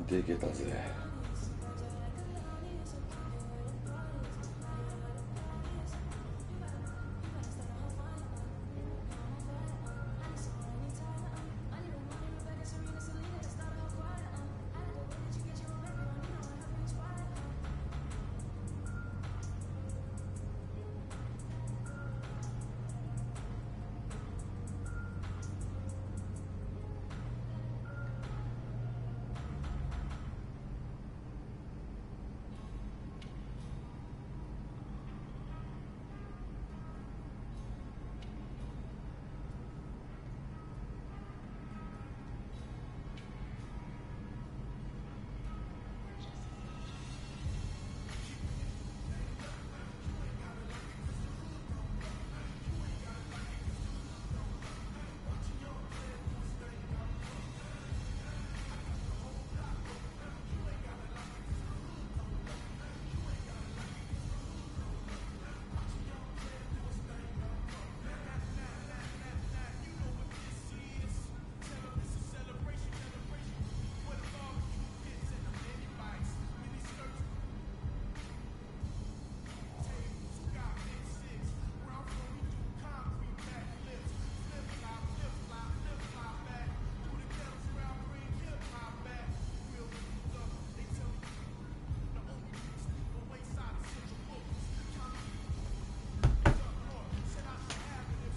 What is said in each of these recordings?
でけたぜ。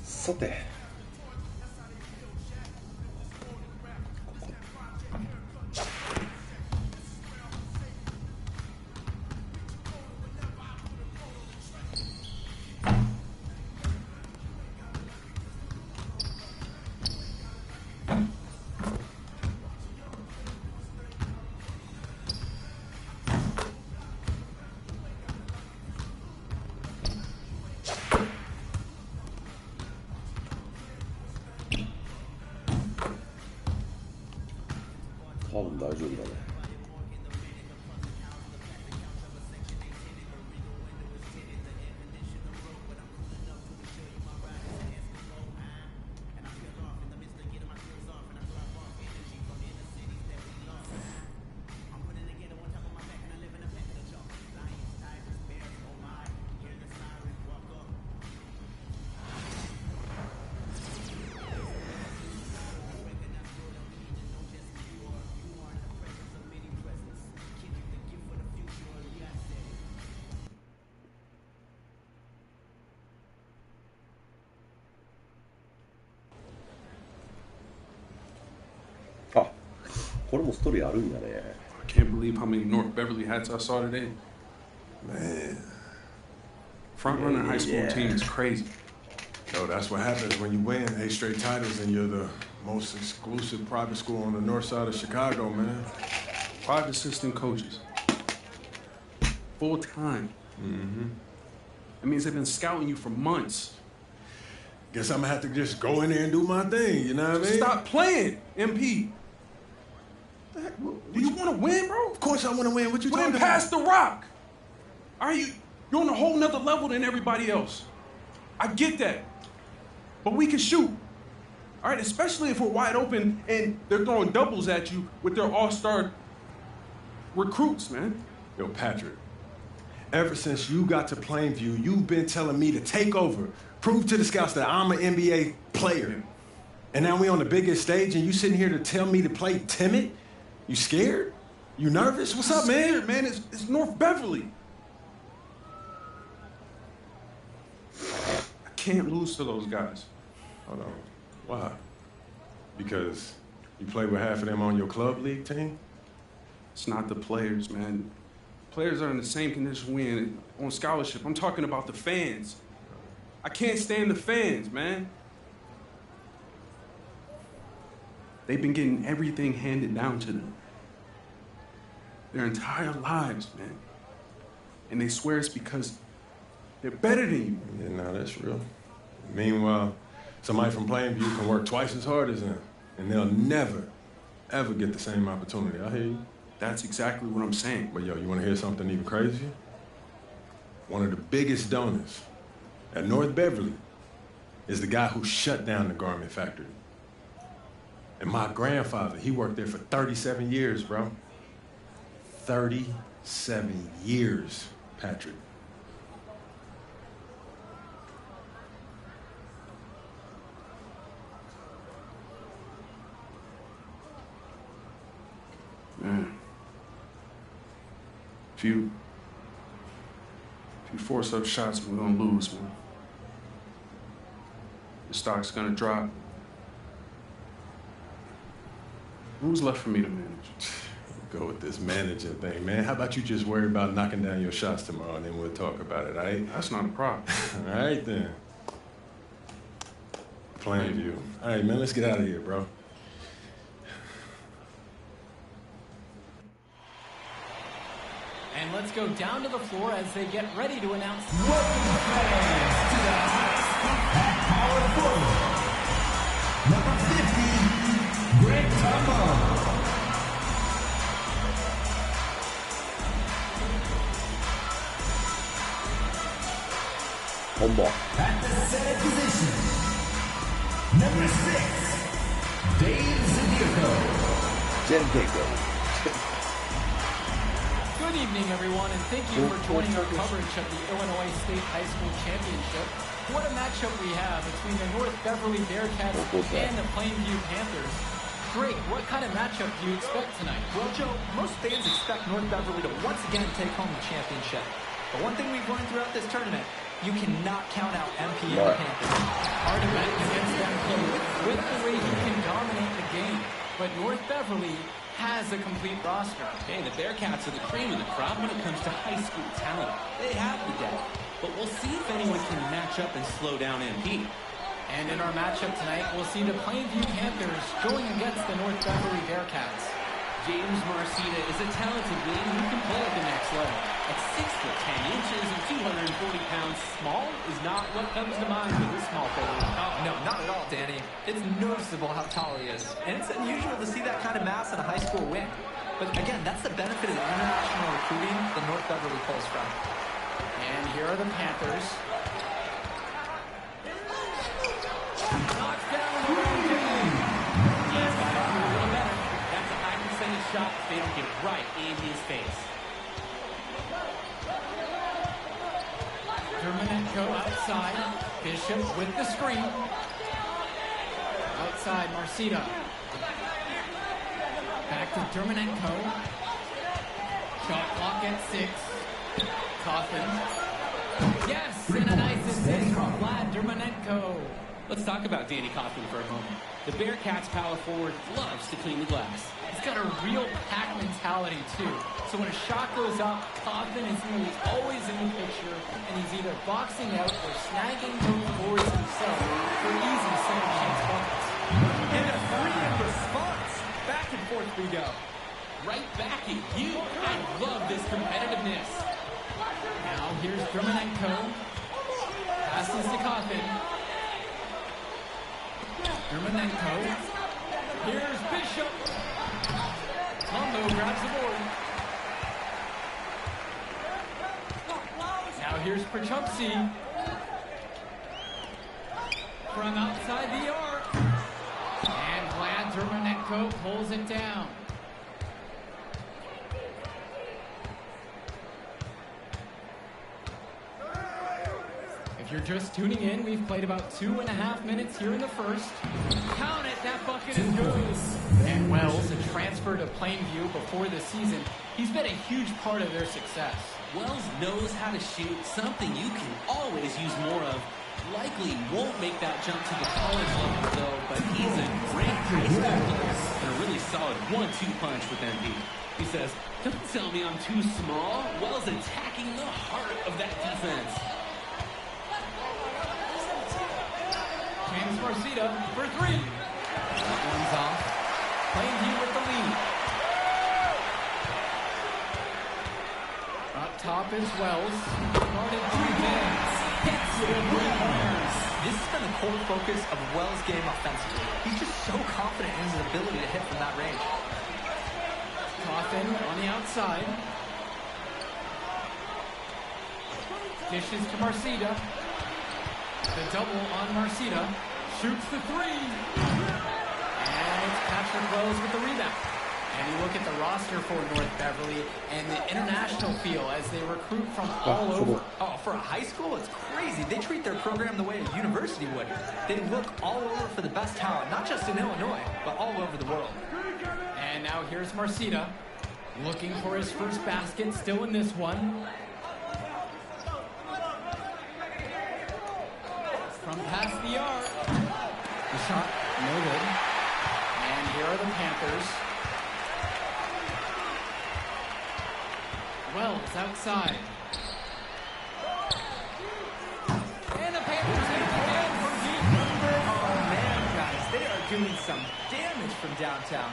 さて、多分大丈夫だね。あ、これもストーリーあるんやね。I can't believe how many North Beverly hats I saw today. Man. Front running high school team is crazy. Yo, that's what happens when you win 8 straight titles and you're the most exclusive private school on the north side of Chicago, man. 5 assistant coaches. Full time. Mm-hmm. That means they've been scouting you for months. Guess I'm gonna have to just go in there and do my thing, you know what I mean? Stop playing, MP. Do you want to win, bro? Of course I want to win. What you talking about? Pass the rock. Are you're on a whole nother level than everybody else. I get that. But we can shoot. All right, especially if we're wide open and they're throwing doubles at you with their all-star recruits, man. Yo, Patrick, ever since you got to Plainview, you've been telling me to take over, prove to the scouts that I'm an NBA player. And now we on the biggest stage and you sitting here to tell me to play timid? You scared? You nervous? What's up, man? Scared, man. It's North Beverly. I can't lose to those guys. Hold on. Why? Because you play with half of them on your club league team? It's not the players, man. Players are in the same condition we in on scholarship. I'm talking about the fans. I can't stand the fans, man. They've been getting everything handed down to them their entire lives, man. And they swear it's because they're better than you. Yeah, no, that's real. Meanwhile, somebody from Plainview can work twice as hard as them, and they'll never, ever get the same opportunity. I hear you. That's exactly what I'm saying. But yo, you want to hear something even crazier? One of the biggest donors at North Beverly is the guy who shut down the garment factory. And my grandfather, he worked there for 37 years, bro. 37 years, Patrick. Man. If you force up shots, we're gonna lose, man. The stock's gonna drop. Who's left for me to manage? Go with this managing thing, man. How about you just worry about knocking down your shots tomorrow, and then we'll talk about it, all right? That's not a problem. All right, then. Plain view. All right, man, let's get out of here, bro. And let's go down to the floor as they get ready to announce. Welcome fans to the highest at power forward. Number 50, Greg Tumbo. At the center position, number 6, Dave Zadiaco. Good evening, everyone, and thank you for joining our coverage of the Illinois State High School Championship. What a matchup we have between the North Beverly Bearcats and the Plainview Panthers. Greg, what kind of matchup do you expect tonight? Well, Joe, most fans expect North Beverly to once again take home the championship. But one thing we've learned throughout this tournament, you cannot count out MP and the Panthers. Hard to bet against MP with the way he can dominate the game. But North Beverly has a complete roster. Hey, the Bearcats are the cream of the crop when it comes to high school talent. They have the depth. But we'll see if anyone can match up and slow down MP. And in our matchup tonight, we'll see the Plainview Panthers going against the North Beverly Bearcats. James Marcita is a talented wing who can play at the next level. At 6'10" and 240 pounds, small is not what comes to mind with this small forward. Oh, no, not at all, Danny. It's noticeable how tall he is. And it's unusual to see that kind of mass in a high school wing. But again, that's the benefit of the international recruiting the North Beverly pulls from. And here are the Panthers. Knocks down the round. Yes, got to do a little better. That's a high percentage shot. They don't get right in his face. Dermanenko outside. Bishop with the screen. Outside, Marcita. Back to Dermanenko. Shot clock at 6. Coffin. Yes, and a nice assist from Vlad Dermanenko. Let's talk about Danny Coffin for a moment. The Bearcats power forward loves to clean the glass. He's got a real pack mentality, too. So when a shot goes up, Coffin is nearly always in the picture, and he's either boxing out or snagging those boards himself for easy center chance buckets. And a three in response. Back and forth we go. Right back at you. I love this competitiveness. Now here's Dermanenko. Passes to Coffin. Dermanenko. Here's Bishop. Combo grabs the board. Now here's Prachupsi. From outside the arc. And Vlad Dermanenko pulls it down. If you're just tuning in, we've played about 2.5 minutes here in the first. Count it, that bucket is good. And Wells, a transfer to Plainview before the season, he's been a huge part of their success. Wells knows how to shoot, something you can always use more of. Likely won't make that jump to the college level, though, but he's a great high school player and a really solid 1-2 punch with MP. He says, "Don't tell me I'm too small." Wells attacking the heart of that defense. James Marcita for 3. That one's off. Plainview with the lead. Up top is Wells. Guarded 3 men. Hits with 3 pointers. This has been the core focus of Wells' game offensively. He's just so confident in his ability to hit from that range. Coffin on the outside. Dishes to Marcita. The double on Marcita. Shoots the 3. And it's Patrick Wells with the rebound. And you look at the roster for North Beverly and the international feel as they recruit from all over. Oh, for a high school, it's crazy. They treat their program the way a university would. They look all over for the best talent, not just in Illinois, but all over the world. And now here's Marcita, looking for his first basket, still in this one. From past the arc. The shot, no good. And here are the Panthers. Wells outside. And the Panthers hit it again from deep. Oh, man, guys, they are doing some damage from downtown.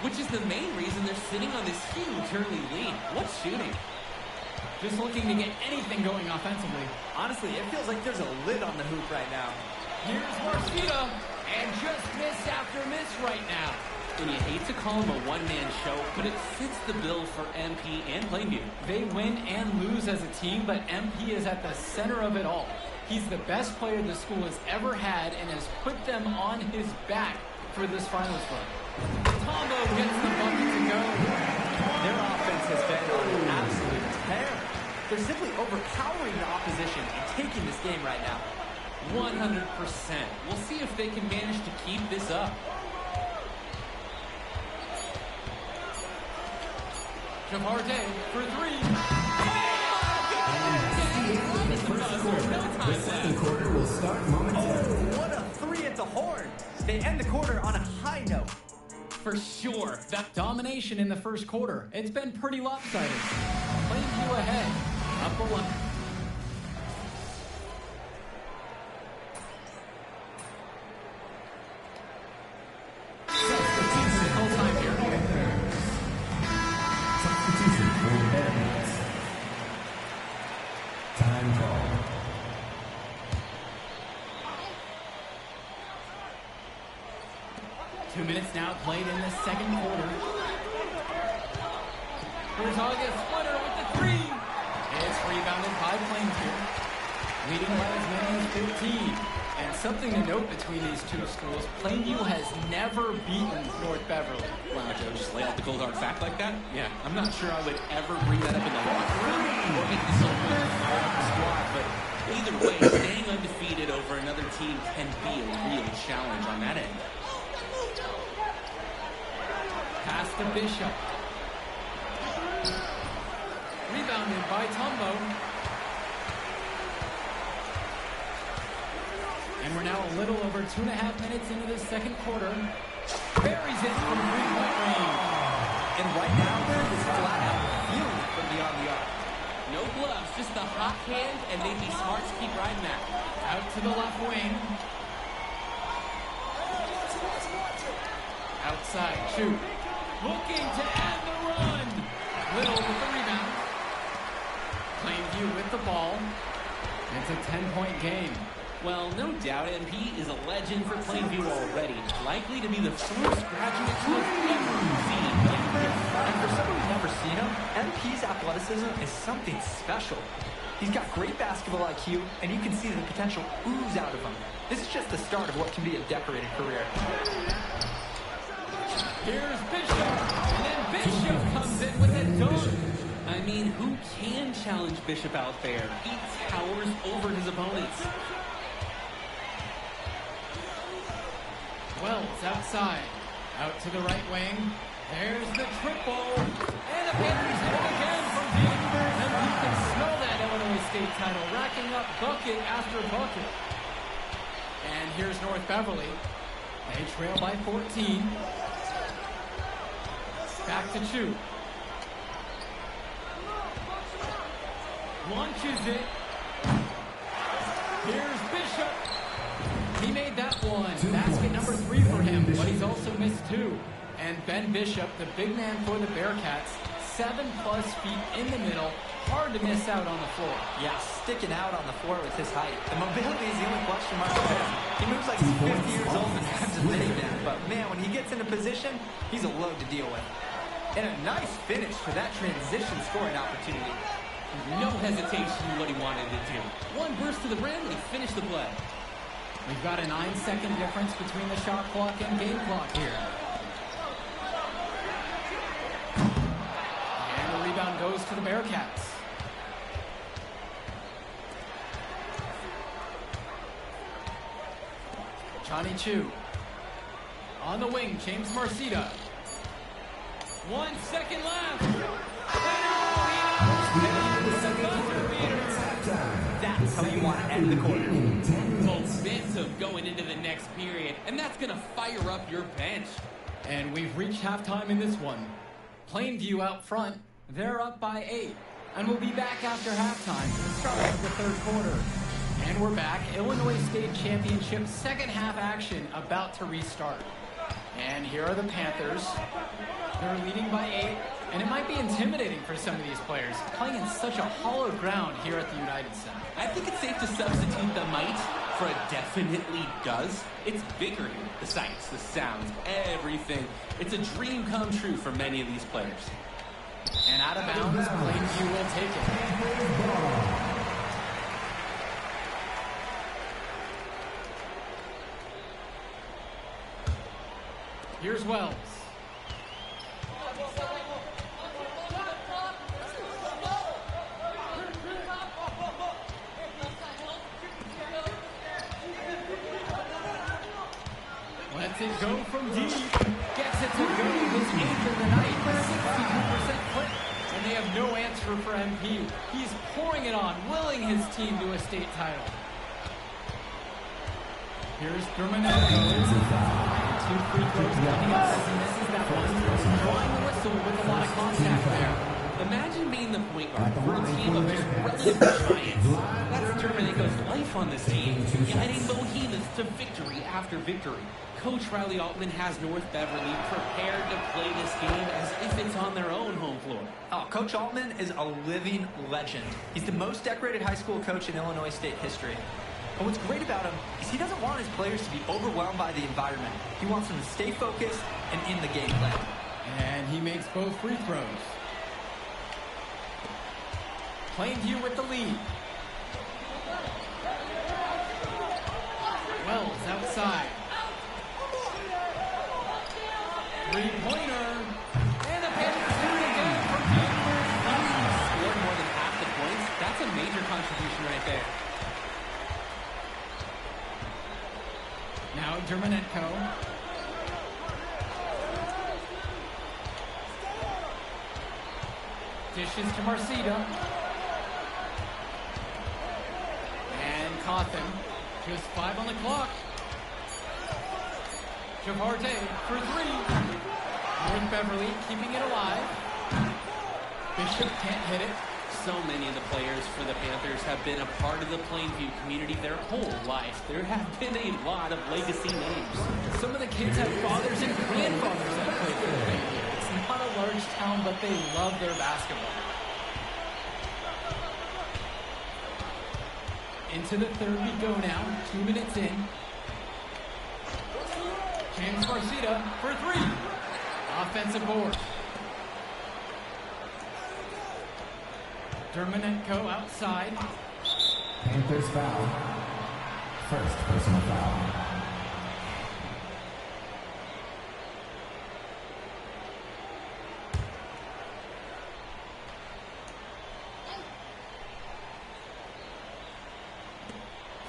Which is the main reason they're sitting on this huge early lead. What shooting? Just looking to get anything going offensively. Honestly, it feels like there's a lid on the hoop right now. Here's Marcita, and just miss after miss right now. And you hate to call him a one-man show, but it fits the bill for MP and Plainview. They win and lose as a team, but MP is at the center of it all. He's the best player the school has ever had and has put them on his back for this finals run. Tombo gets the bucket to go. Their offense has been on an absolute tear. They're simply overpowering the opposition and taking this game right now. 100%. We'll see if they can manage to keep this up. Javarde for three. The second quarter will start momentarily. Oh, what a three at the horn. They end the quarter on a high note. For sure. That domination in the first quarter. It's been pretty lopsided. Plainview ahead. Up 11. Time call. Two minutes now played in the second quarter. Here's August Splitter with the three. It's rebounded by Plainview, leading by as many as 15. And something to note between these two schools, Plainview has never beaten North Beverly. Wow, Joe, just lay out the cold hard fact like that? Yeah, I'm not sure I would ever bring that up in the locker room or make this over the squad, but either way, staying undefeated over another team can be a real challenge on that end. Pass to Bishop. Rebounded by Tombo. And we're now a little over 2.5 minutes into the second quarter. Buries it from three-point range. And right now, they're just flat out feeling it from beyond the arc. No gloves, just the hot hand, and they'd be smart to keep riding that. Out to the left wing. Outside, shoot. Looking to end the run. Little with the rebound. Plainview with the ball. It's a 10-point game. Well, no doubt MP is a legend for Plainview already. Likely to be the first graduate to have ever seen Plainview. And for someone who's never seen him, MP's athleticism is something special. He's got great basketball IQ, and you can see the potential ooze out of him. This is just the start of what can be a decorated career. Here's Bishop, and then Bishop comes in with a dunk. I mean, who can challenge Bishop out there? He towers over his opponents. Wells outside, out to the right wing. There's the triple, and the Panthers hit it again from deep. And you can smell that Illinois State title, racking up bucket after bucket. And here's North Beverly. They trail by 14. Back to Chu. Launches it. Here's Bishop. He made that one. Basket number 3 for him, but he's also missed 2. And Ben Bishop, the big man for the Bearcats, 7+ feet in the middle. Hard to miss out on the floor. Yeah, sticking out on the floor with his height. The mobility is the only question mark for him. He moves like he's 50 years old and has a minivan. But man, when he gets into position, he's a load to deal with. And a nice finish for that transition scoring opportunity. No hesitation in what he wanted to do. One burst to the rim and he finished the play. We've got a 9-second difference between the shot clock and game clock here. goes to the Bearcats. Johnny Chu. On the wing, James Marcita. 1 second left. That's how you want to end the quarter. Momentum going into the next period, and that's going to fire up your bench. And we've reached halftime in this one. Plainview out front, they're up by 8. And we'll be back after halftime for the start of the third quarter. And we're back. Illinois State Championship second half action about to restart. And here are the Panthers. They're leading by 8. And it might be intimidating for some of these players, playing in such a hollow ground here at the United Center. I think it's safe to substitute the might for a definitely does. It's bigger here. The sights, the sounds, everything. It's a dream come true for many of these players. And out of bounds, Plainview will take it. Here's Wells. Lets it go from deep. Gets it to go. His 8th of the night. 62% clip. And they have no answer for MP. He's pouring it on, willing his team to a state title. Here's Germanello. 2 free throws coming up as he misses that one. Drawing the whistle with a lot of contact there. Imagine being the point guard for a team of just relative giants. That's Germanenko's life on this team, guiding behemoths to victory after victory. Coach Riley Altman has North Beverly prepared to play this game as if it's on their own home floor. Oh, Coach Altman is a living legend. He's the most decorated high school coach in Illinois State history. But what's great about him is he doesn't want his players to be overwhelmed by the environment. He wants them to stay focused and in the game plan. And he makes both free throws. Plainview with the lead. Wells outside. Three-pointer. And the Panthers do it again from Panthers. Scored more than half the points. That's a major contribution right there. Now Germanenko. Dishes to Marcita. And Cawthon. Just 5 on the clock. Javarte for 3. North Beverly keeping it alive. Bishop can't hit it. So many of the players for the Panthers have been a part of the Plainview community their whole life. There have been a lot of legacy names. Some of the kids have fathers and grandfathers that played for Plainview. It's not a large town, but they love their basketball. Into the third we go now. 2 minutes in. James Marcita for 3. Offensive board. Germanenko outside. Panthers foul. First personal foul.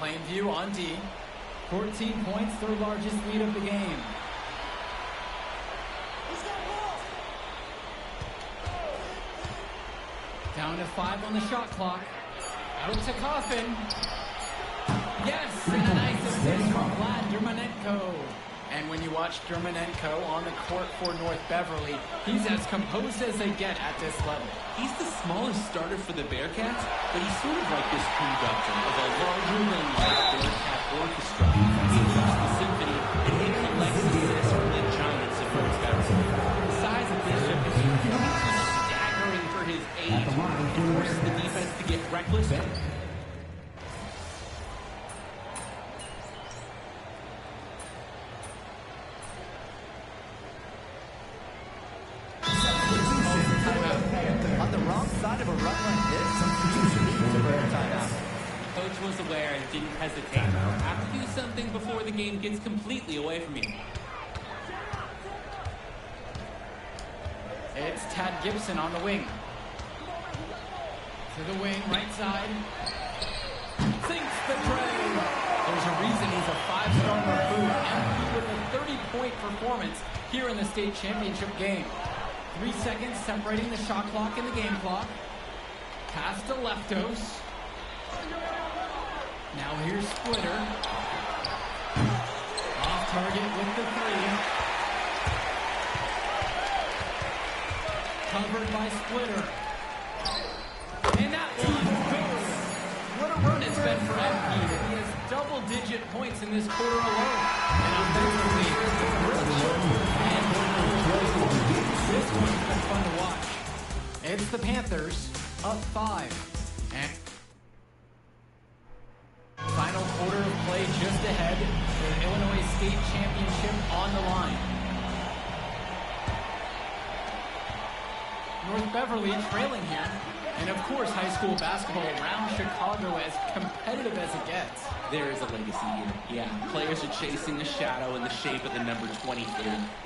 Plainview on D. 14 points, their largest lead of the game. Down to 5 on the shot clock. Out to Cawthon. Yes, and a nice assist from Vlad Germanenko. And when you watch Germanenko on the court for North Beverly, he's as composed as they get at this level. He's the smallest starter for the Bearcats, but he's sort of like this conductor of a larger-than-life Bearcat orchestra. He leads the symphony, and he collects assists from the giants of North Beverly. The size of Bishop is staggering for his age. It forces the defense to get reckless. On the wrong side of a run like this, it's a rare timeout. Coach was aware and didn't hesitate. Have to do something before the game gets completely away from you. It's Tad Gibson on the wing. To the wing, right side. Sinks the tray. There's a reason he's a 5-star recruit. MVP with a 30-point performance here in the state championship game. 3 seconds separating the shot clock and the game clock. Pass to Leftos. Now here's Splitter. Off target with the 3. Covered by Splitter. And that one goes. What a run it's been for MP. He has double-digit points in this quarter alone. And offensively, really shows the fans what this one's been fun to watch. It's the Panthers up 5. And final quarter of play just ahead. The Illinois State Championship on the line. North Beverly trailing here. And of course, high school basketball around Chicago as competitive as it gets. There is a legacy here. Yeah, players are chasing the shadow in the shape of the number 23,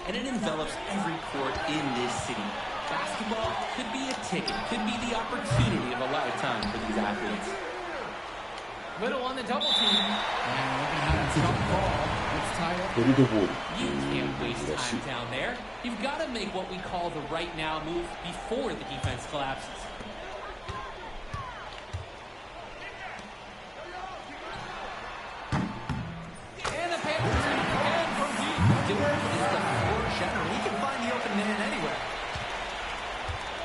and it envelops every court in this city. Basketball could be a ticket, could be the opportunity of a lifetime for these athletes. Little on the double team. And looking at a jump ball. It's tied up. You can't waste time down there. You've got to make what we call the right now move before the defense collapses. And the Panthers again from deep. Dillard is the floor general. He can find the open man anywhere.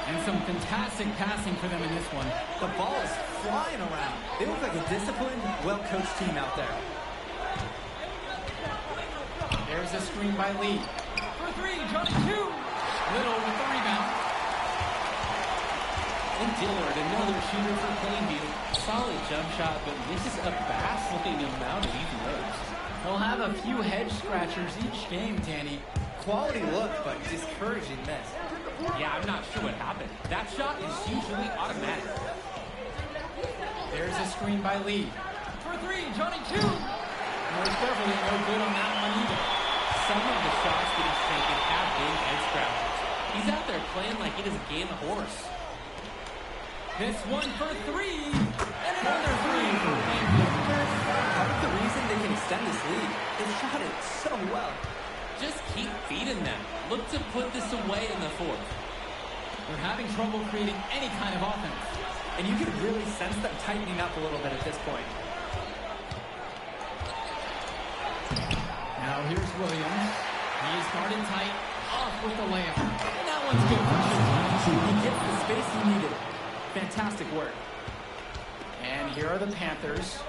And some fantastic passing for them in this one. The ball is flying around. They look like a disciplined, well-coached team out there. There's a screen by Lee. For 3, Johnny 2. Little with the rebound. And Dillard, another shooter for Plainview. Solid jump shot, but misses a baffling amount of easy looks. They'll have a few head scratchers each game, Danny. Quality look, but discouraging miss. Yeah, I'm not sure what happened. That shot is usually automatic. There's a screen by Lee. For 3, Johnny 2. North Beverly no good on that one either. Some of the shots that he's taken have been head scratchers. He's out there playing like it is a game of horse. This one for 3. And another 3 for Plainview. Part of the reason they can extend this lead is shot it so well. Just keep feeding them. Look to put this away in the 4th. They're having trouble creating any kind of offense. And you can really sense them tightening up a little bit at this point. Now here's Williams. He's guarded tight. Off with the layup. And that one's good for shooting. He gets the space he needed. Fantastic work. And here are the Panthers.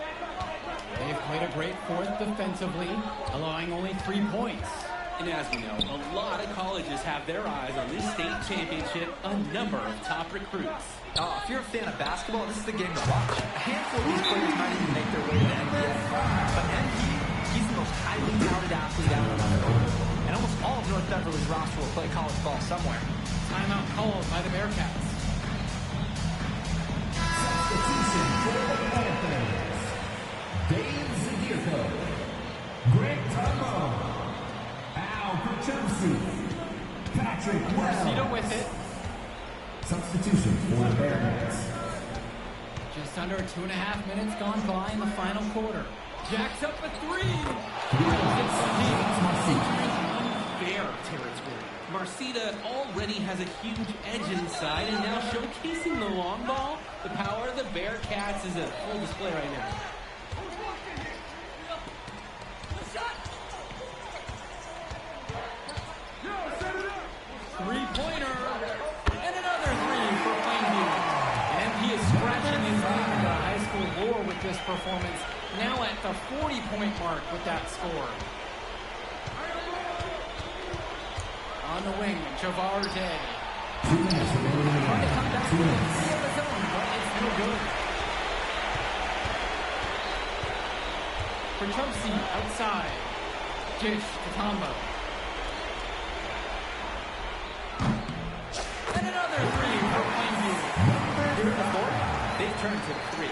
They've played a great 4th defensively, allowing only 3 points. And as we know, a lot of colleges have their eyes on this state championship, a number of top recruits. Oh, if you're a fan of basketball, this is the game to watch. A handful of these players might even make their way to the NBA. But MP, he's the most highly touted athlete out on the court. And almost all of North Beverly's roster will play college ball somewhere. Timeout called by the Bearcats. Substitution for the Panthers. Dave Zadirko. Greg Tamo. Al Kuchumsi. Patrick Marcito Wells. with it. Substitution for the Bearcats. Just under 2.5 minutes gone by in the final quarter. Jacks up a 3. Unfair territory. Marcita already has a huge edge inside, and now showcasing the long ball. The power of the Bearcats is a full display right now. Three-pointer. And another 3 for Plainview. And he is scratching his name into high school lore with this performance. Now at the 40-point mark with that score. On the wing, Javar Day. 2 minutes remaining. Trying to come back 2 to minutes. the zone, but it's no good. For Chelsea, outside. Dish to Tombo. And another 3 for Plainview. Here in the 4th, they've turned to 3.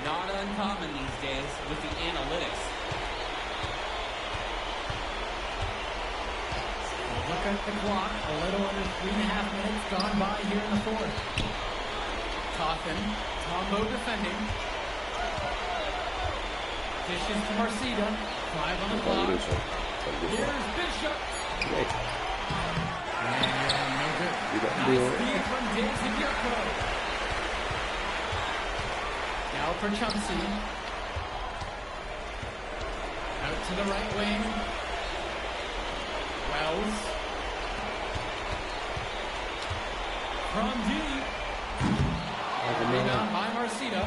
Not uncommon these days with the analytics. Look at the clock. A little under 3.5 minutes gone by here in the 4th. Coffin. Tombo defending. Dishes to Marcida. 5 on the clock. Here's Bishop. And no good. Nice feed from Dave Zagirko. Now for Chumsey. Out to the right wing. Wells. From deep. Rebound by Marcida.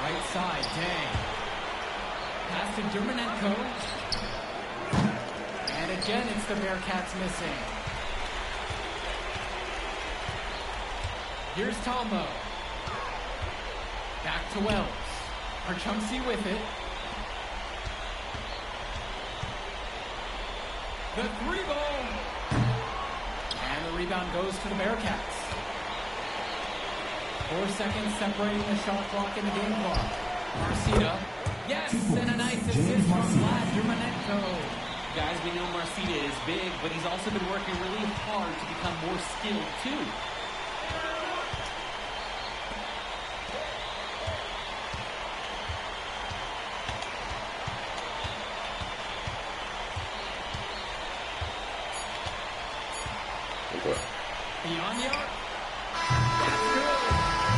Right side, Dang. Pass to Dermanenko. And again, it's the Bearcats missing. Here's Tombo. Back to Wells. Chumsey with it. The 3-ball. And the rebound goes to the Bearcats. 4 seconds separating the shot clock and the game clock. Marcida. Yes, and a nice assist from Vlad Dermanenko. Guys, we know Marcida is big, but he's also been working really hard to become more skilled, too. Beyond the arc. That's good.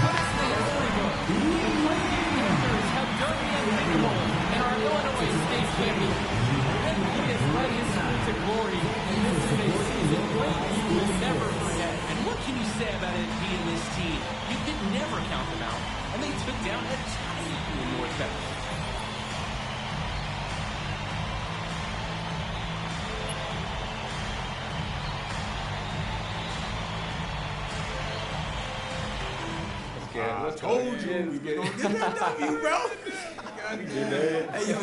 But it's the history book. The Fighting Panthers have done the unthinkable in our Illinois State Championship. And he has led his team to glory. And this is a season Lakeview will never forget. And what can you say about it being this team? You could never count them out. And they took down a tiny team in North Texas. I told you we gonna get that W, bro. Hey, yo.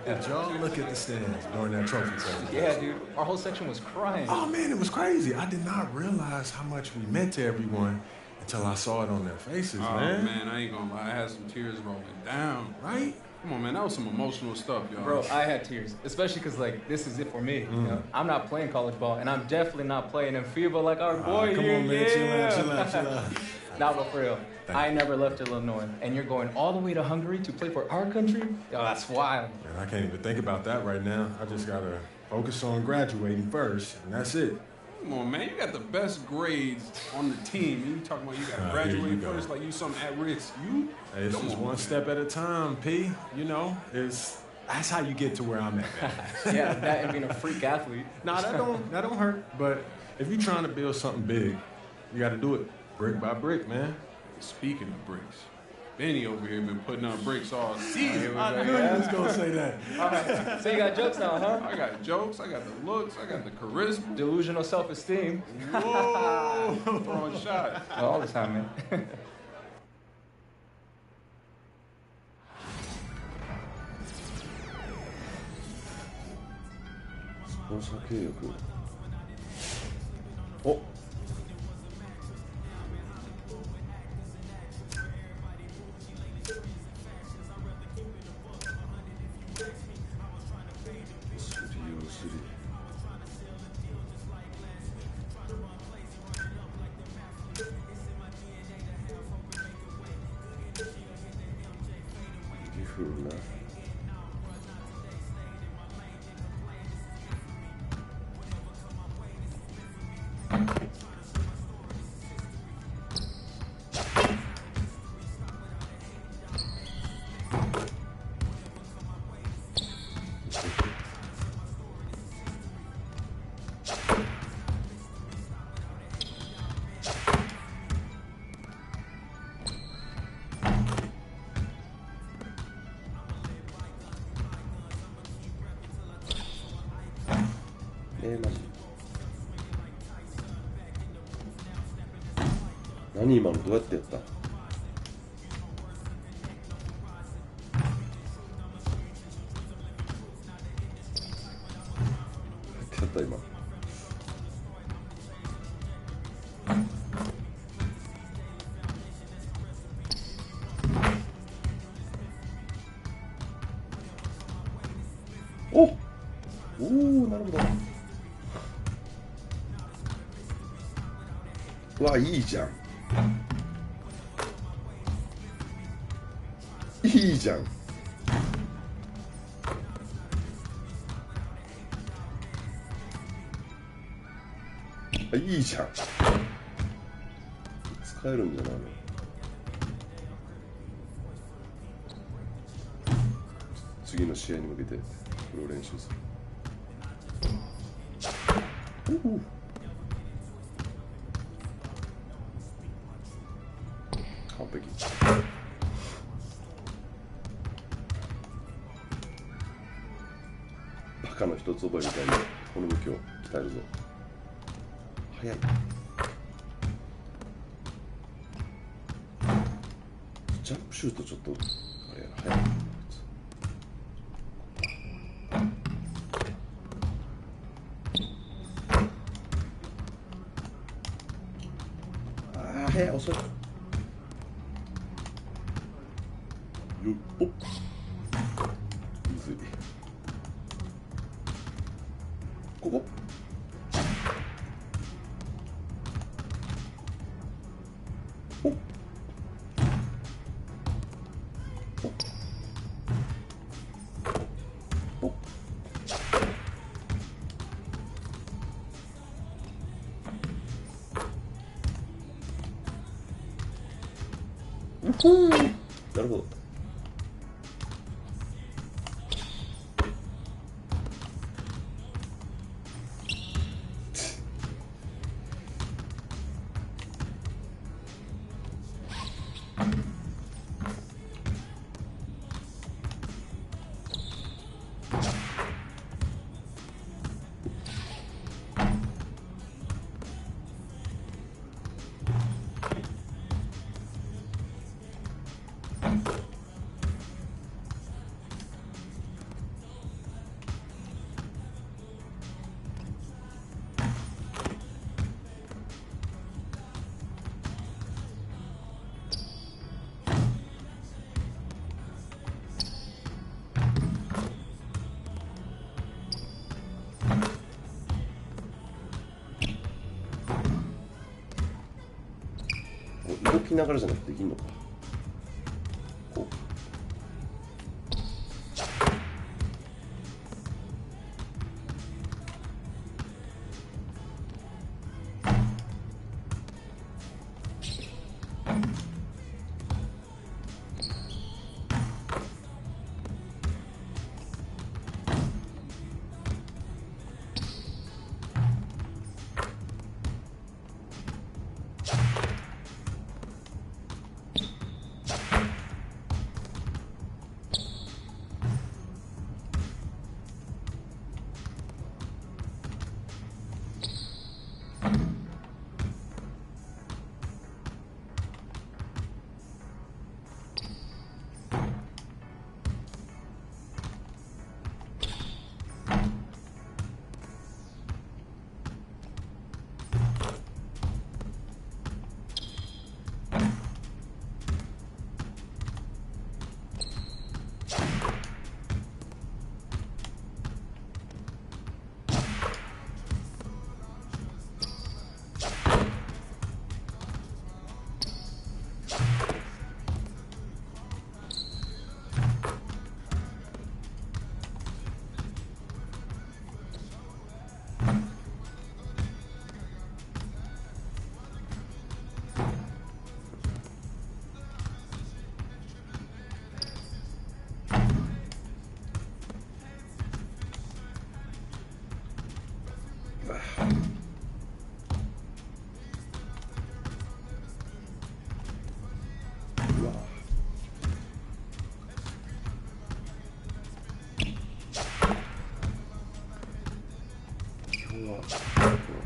Did y'all look at the stands during that trophy ceremony? Yeah, dude. Our whole section was crying. Oh, man, it was crazy. I did not realize how much we meant to everyone until I saw it on their faces, man. Oh, man, I ain't gonna lie. I had some tears rolling down. Right? Come on, man. That was some emotional stuff, y'all. Bro, I had tears, especially because, like, this is it for me. You know? I'm not playing college ball, and I'm definitely not playing in FIBA like our boy come here. on, man. Chill out. Nah, but for real, I never left Illinois, and you're going all the way to Hungary to play for our country? Yo, that's wild. Man, I can't even think about that right now. I just got to focus on graduating first, and that's it. Come on, man. You got the best grades on the team. And you talking about you got to graduate first like you something at risk. Hey, it's just one step at a time, P. You know, that's how you get to where I'm at, man. Yeah, that and being a freak athlete. Nah, that don't hurt. But if you're trying to build something big, you got to do it brick by brick, man. Speaking of bricks, Benny over here been putting up bricks all season. I knew you was going to say that. All right. So you got jokes now, huh? I got jokes, I got the looks, I got the charisma. Delusional self-esteem. Whoa! Throwing shots. All the time, man. Oh.マジ何今のどうやってやった？やった今。おお、なるほど。うわ、いいじゃん。いいじゃん。あ、いいじゃん。使えるんじゃないの。次の試合に向けてこれを練習する。完璧。バカの一つ覚えみたいにこの向きを鍛えるぞ。早い。ジャンプシュートちょっとあれやな、早い。ああ、早い、遅い。よっおっ。むずい。ここ。おっ。おっ。なるほど。動きながらじゃなくてできんのか。こう。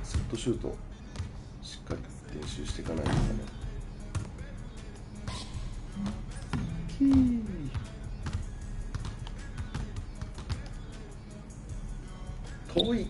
セットシュートしっかり練習していかないとね。遠い。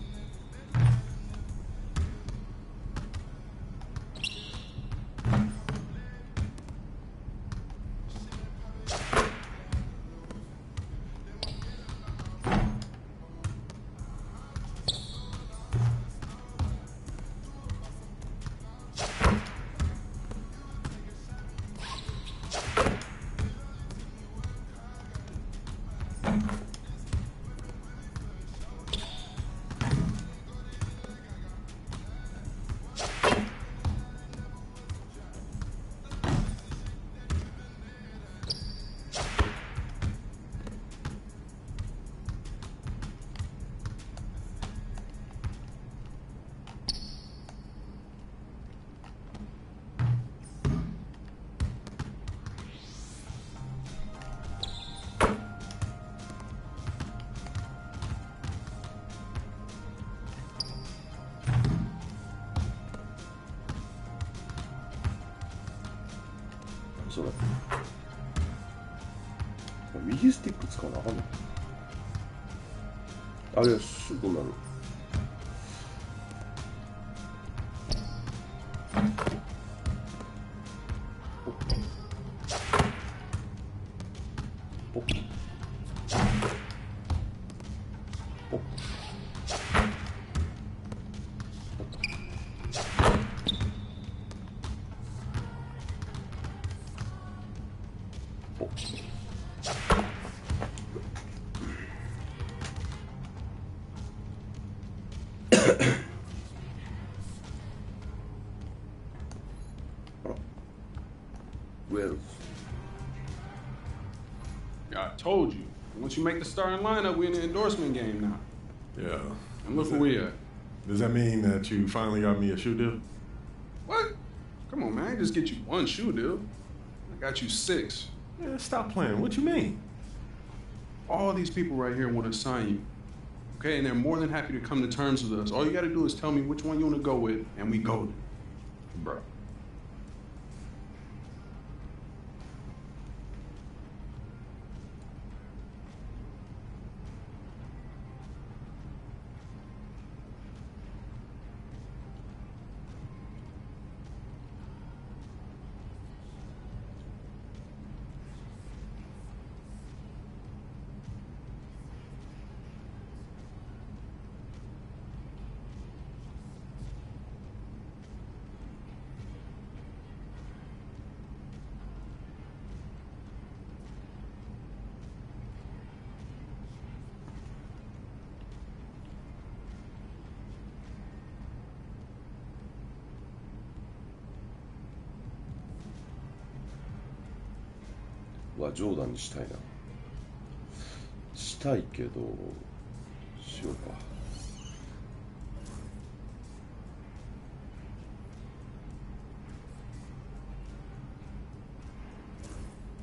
右スティック使わなあかんの。あれはシュートになる。おおI told you. Once you make the starting lineup, we're in the endorsement game now. Yeah. And look where we at. Does that mean that you finally got me a shoe deal? What? Come on, man. I ain't just get you one shoe deal. I got you 6. Man, stop playing. What you mean? All these people right here want to sign you. Okay, and they're more than happy to come to terms with us. All you got to do is tell me which one you want to go with, and we go. Bro.はジョーダンにしたいな。したいけどしようか。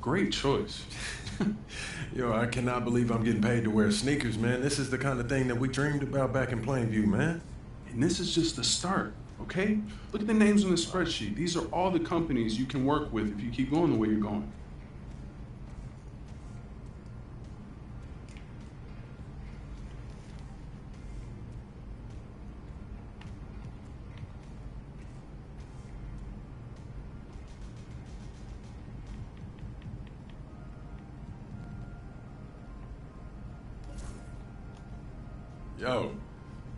Great choice. Yo, I cannot believe I'm getting paid to wear sneakers, man. This is the kind of thing that we dreamed about back in Plainview, man. And this is just the start, okay? Look at the names on the spreadsheet. These are all the companies you can work with if you keep going the way you're going. Yo,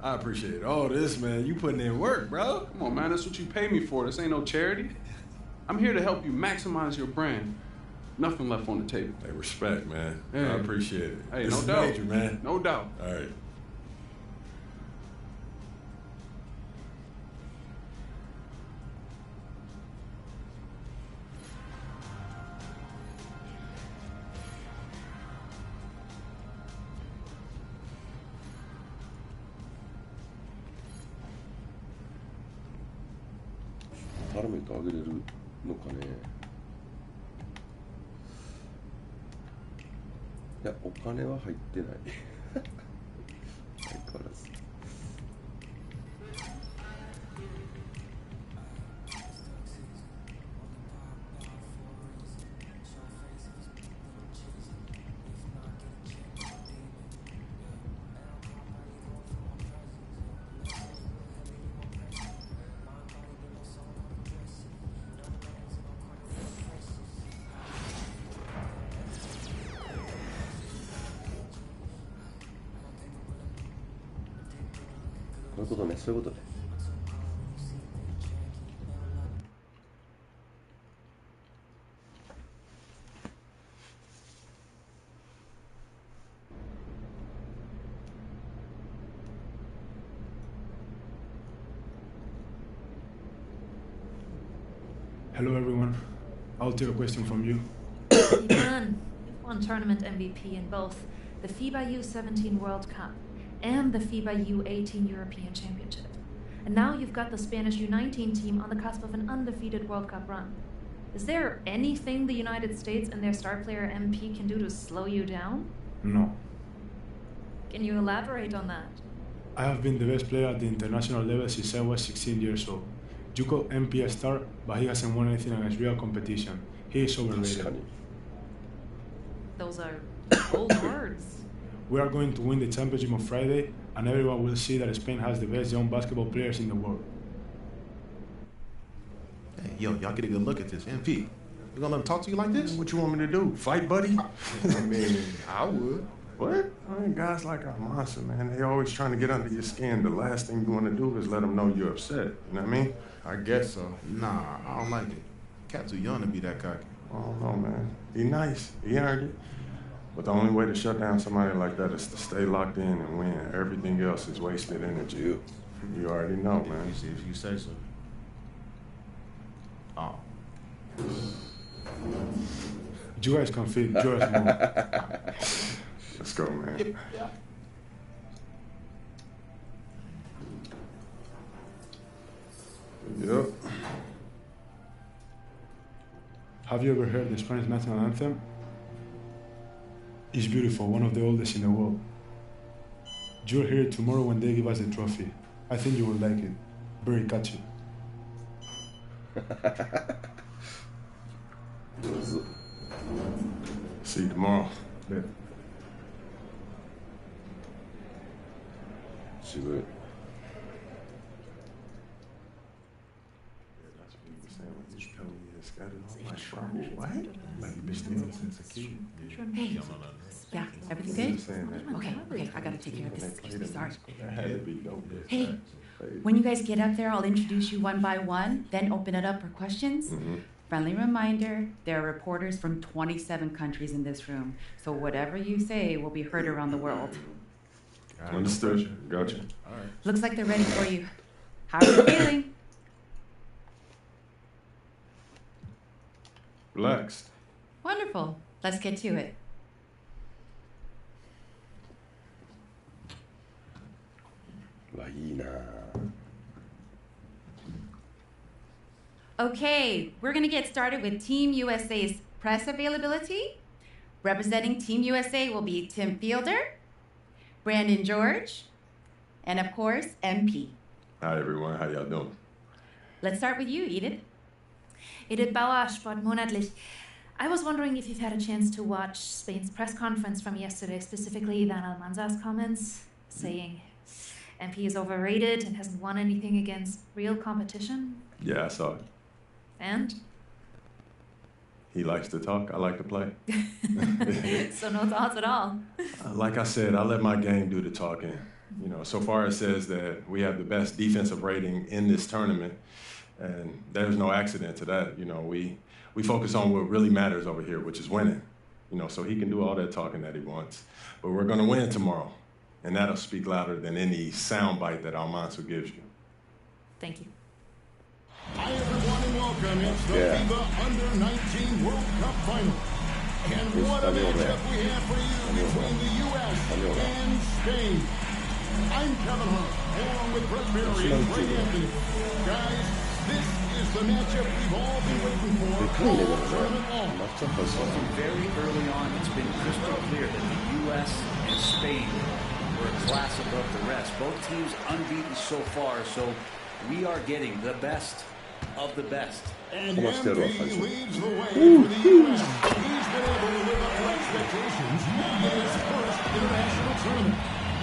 I appreciate all this, man. You putting in work, bro. Come on, man. That's what you pay me for. This ain't no charity. I'm here to help you maximize your brand. Nothing left on the table. Hey, respect, man. Yeah. I appreciate it. Hey, this no is doubt. major, man. No doubt. All right.パラメータ上げれるのかね。いや、お金は入ってない相変わらず。そういうことね、そういうことね。Hello everyone. I'll take a question from you. Man, you've won tournament MVP in both the FIBA U17 World Cup and the FIBA U18 European Championship. And now you've got the Spanish U19 team on the cusp of an undefeated World Cup run. Is there anything the United States and their star player MP can do to slow you down? No. Can you elaborate on that? I have been the best player at the international level since I was 16 years old. You call MP a star, but he hasn't won anything against real competition. He is overrated. The those are bold words. We are going to win the championship on Friday, and everyone will see that Spain has the best young basketball players in the world. Hey, yo, y'all get a good look at this. MP, you gonna let him talk to you like this? What you want me to do? Fight, buddy? I mean, I would. What? I mean, guys like Almanza, man, they always trying to get under your skin. The last thing you want to do is let them know you're upset. You know what I mean? I guess so. Nah, I don't like it. Cap's too young to be that cocky. I don't know, man. He nice. He earned it. But the only way to shut down somebody like that is to stay locked in and win. Everything else is wasted energy. You already know, man. See if you say so. Oh. You guys can fit George more. Let's go, man. Yeah. Yep. Have you ever heard the Spanish national anthem? It's beautiful, one of the oldest in the world. You'll hear it tomorrow when they give us the trophy. I think you will like it. Very catchy. See you tomorrow. Yeah. 渋い。Hey, yeah, everything good? Okay, I gotta take care of this. Excuse me, sorry. Hey, when you guys get up there, I'll introduce you one by one, then open it up for questions. Friendly reminder, there are reporters from 27 countries in this room, so whatever you say will be heard around the world. Understood. Gotcha. All right. Looks like they're ready for you. How are you feeling? Relaxed. Wonderful. Let's get to it.いいな。 Okay, we're going to get started with Team USA's press availability. Representing Team USA will be Tim Fielder, Brandon George, and of course, MP. Hi, everyone. How y'all doing? Let's start with you, Edith. Edith Bauer, Sportmonatlich. I was wondering if you've had a chance to watch Spain's press conference from yesterday, specifically Dan Almanza's comments saying MP is overrated and hasn't won anything against real competition. Yeah, I saw it. And? He likes to talk. I like to play. So no thoughts at all. Like I said, I let my game do the talking. You know, so far it says that we have the best defensive rating in this tournament, and there's no accident to that. You know, we focus on what really matters over here, which is winning. You know, so he can do all that talking that he wants. But we're going to win tomorrow, and that'll speak louder than any soundbite that Almanza gives you. Thank you. Hi, everyone, and welcome. It's the FIBA Under-19 World Cup Final. And what a matchup we have for you between the U.S. and Spain. I'm Kevin Hart, along with Brett Berry and Greg Anthony. Guys, this is the matchup we've all been waiting for all tournament long. From very early on, it's been crystal clear that the U.S. and Spain were a class above the rest. Both teams unbeaten so far, so we are getting the best of the best. And MP leads the way for the U.S. He's been able to live up to expectations in his first international tournament.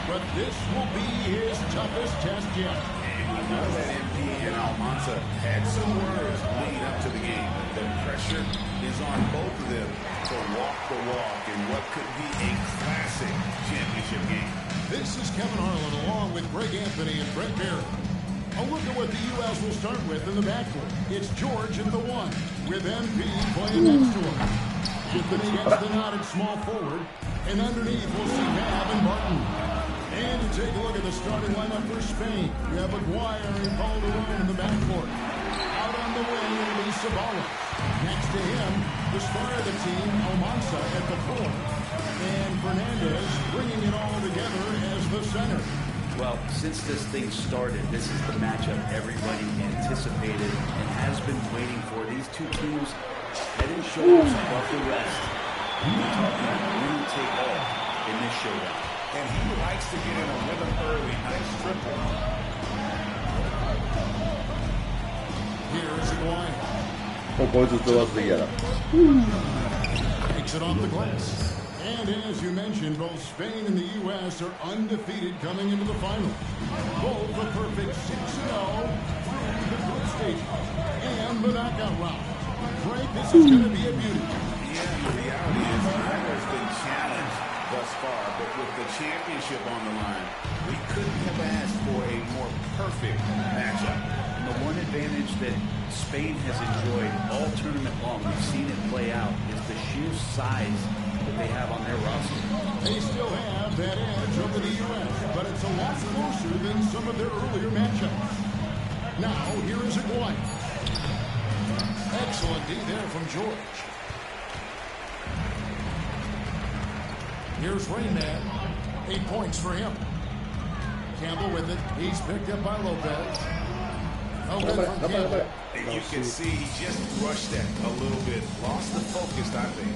But this will be his toughest test yet. I know that MP and Almanza had some words leading up to the game. The pressure is on both of them to walk the walk in what could be a classic championship game. This is Kevin Harlan along with Greg Anthony and Brett Berry. A look at what the U.S. will start with in the backcourt. It's George at the 1, with MP playing next to him. Anthony gets the nod at small forward, and underneath we'll see Mab and Martin. And to take a look at the starting lineup for Spain, you have Aguirre and Calderon in the backcourt. Out on the wing will be Sabalas. Next to him, the star of the team, Almanza at the 4. And Fernandez bringing it all together as the center. Well, since this thing started, this is the matchup everybody anticipated and has been waiting for. These two teams head and shoulders above the rest. We're talking winner take all in this showdown. And he likes to get in a rhythm early. Nice triple. Here's Aguirre. Oh, boy, it's the last thing. Takes it off the glass. And as you mentioned, both Spain and the U.S. are undefeated coming into the finals. Both a perfect 6-0 through the group stages and the knockout round. Frank, this is going to be a beauty. Yeah, the reality is neither has been challenged thus far, but with the championship on the line, we couldn't have asked for a more perfect matchup. And the one advantage that Spain has enjoyed all tournament long, we've seen it play out, is the sheer size that they have on their roster. They still have that edge over the U.S., but it's a lot closer than some of their earlier matchups. Now, here is Aguayo. Excellent D there from George. Here's Rainman. 8 points for him. Campbell with it. He's picked up by Lopez. Oh, good from Campbell. And you can see he just rushed that a little bit. Lost the focus, I think.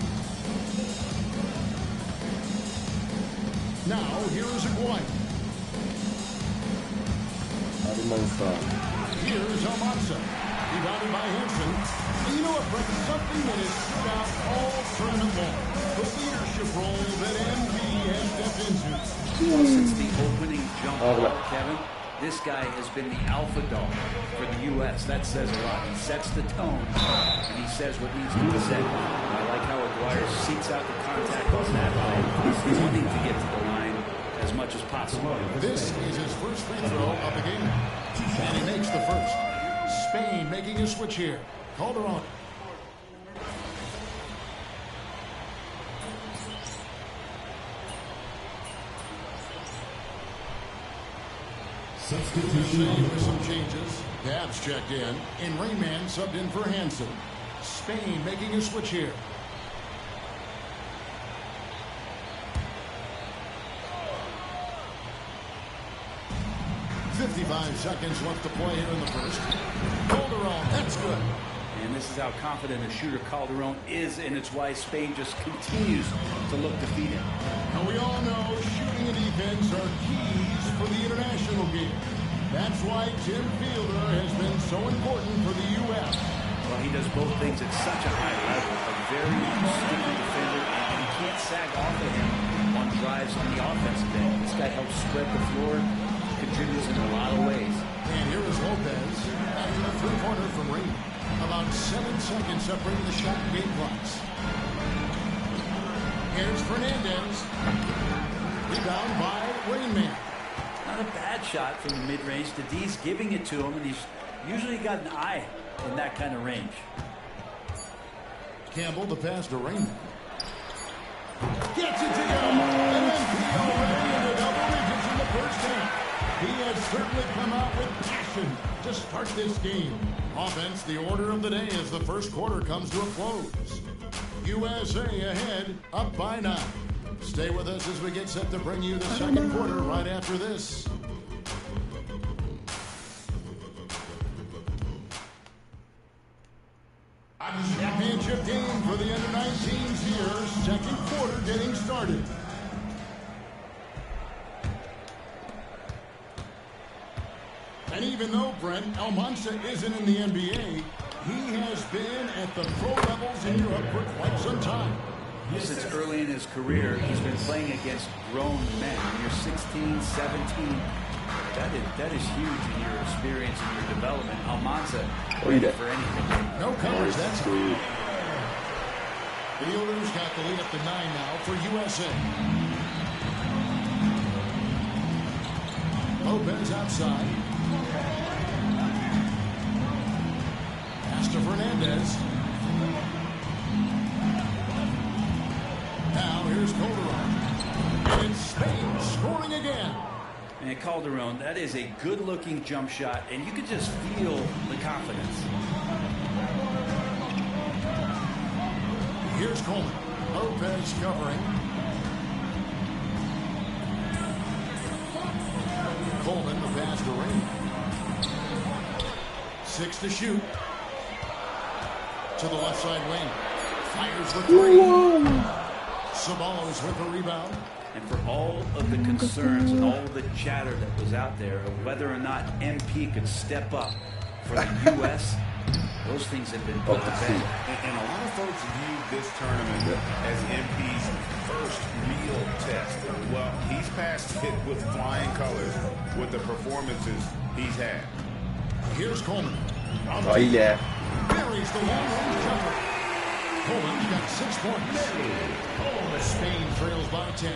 Now, here is Aguayo. Here's Almanza. Rebounded by Hansen. And you know what, Brett? Something that has stood out all tournament long. The leadership role that MP has stepped into. Well, since the opening jump ball, Kevin, this guy has been the alpha dog for the U.S. That says a lot. He sets the tone, and he says what needs to be said. I like how Aguayo seeks out the contact on that line. He's wanting to get to the line as much as possible. This is his first free throw of the game. And he makes the first. Spain making a switch here. Calderon. Substitution. With some changes. Dabs checked in. And Rayman subbed in for Hansen. Spain making a switch here. .55 seconds left to play here in the first. Calderon, that's good. And this is how confident a shooter Calderon is, and it's why Spain just continues to look to feed him. Now we all know shooting and defense are keys for the international game. That's why Tim Fielder has been so important for the U.S. Well, he does both things at such a high level. A very sticky defender, and he can't sag off of him on drives on the offensive end. This guy helps spread the floor, contributes in a lot of ways. And here is Lopez after the three-pointer from Ring. About 7 seconds separating the shot and game clocks. Here's Fernandez. Rebound by Rainman. Not a bad shot from the mid-range. The D's giving it to him, and he's usually got an eye in that kind of range. Campbell, the pass to Rainman. Gets it to go. And he already in the double digits in the first half. He has certainly come out with passion to start this game. Offense, the order of the day as the first quarter comes to a close. USA ahead, up by 9. Stay with us as we get set to bring you the second quarter right after this. Championship game for the under-19s here. Second quarter getting started. And even though Brent Almanza isn't in the NBA, he has been at the pro levels in Europe for quite some time. Since early in his career, he's been playing against grown men. When you're 16, 17, that is huge in your experience and your development. Almanza, ready for anything. No colors, that's good. Fielders got the lead up to 9 now for USA. Lopez outside. Pass to Fernandez. Now here's Calderon. And it's Spain scoring again. And Calderon, that is a good-looking jump shot, and you can just feel the confidence. Here's Coleman. Lopez covering. Coleman, the pass to Rain. 6 to shoot. To the left side wing. Fires the three. Ceballos with the rebound. And for all of the concerns and all of the chatter that was out there of whether or not MP could step up for the U.S., those things have been put to bed. And a lot of folks view this tournament as MP's first past it with flying colors with the performances he's had. Here's Coleman. Oh yeah. Buries the long-range jumper. Coleman's got 6 points. Spain trails by 10.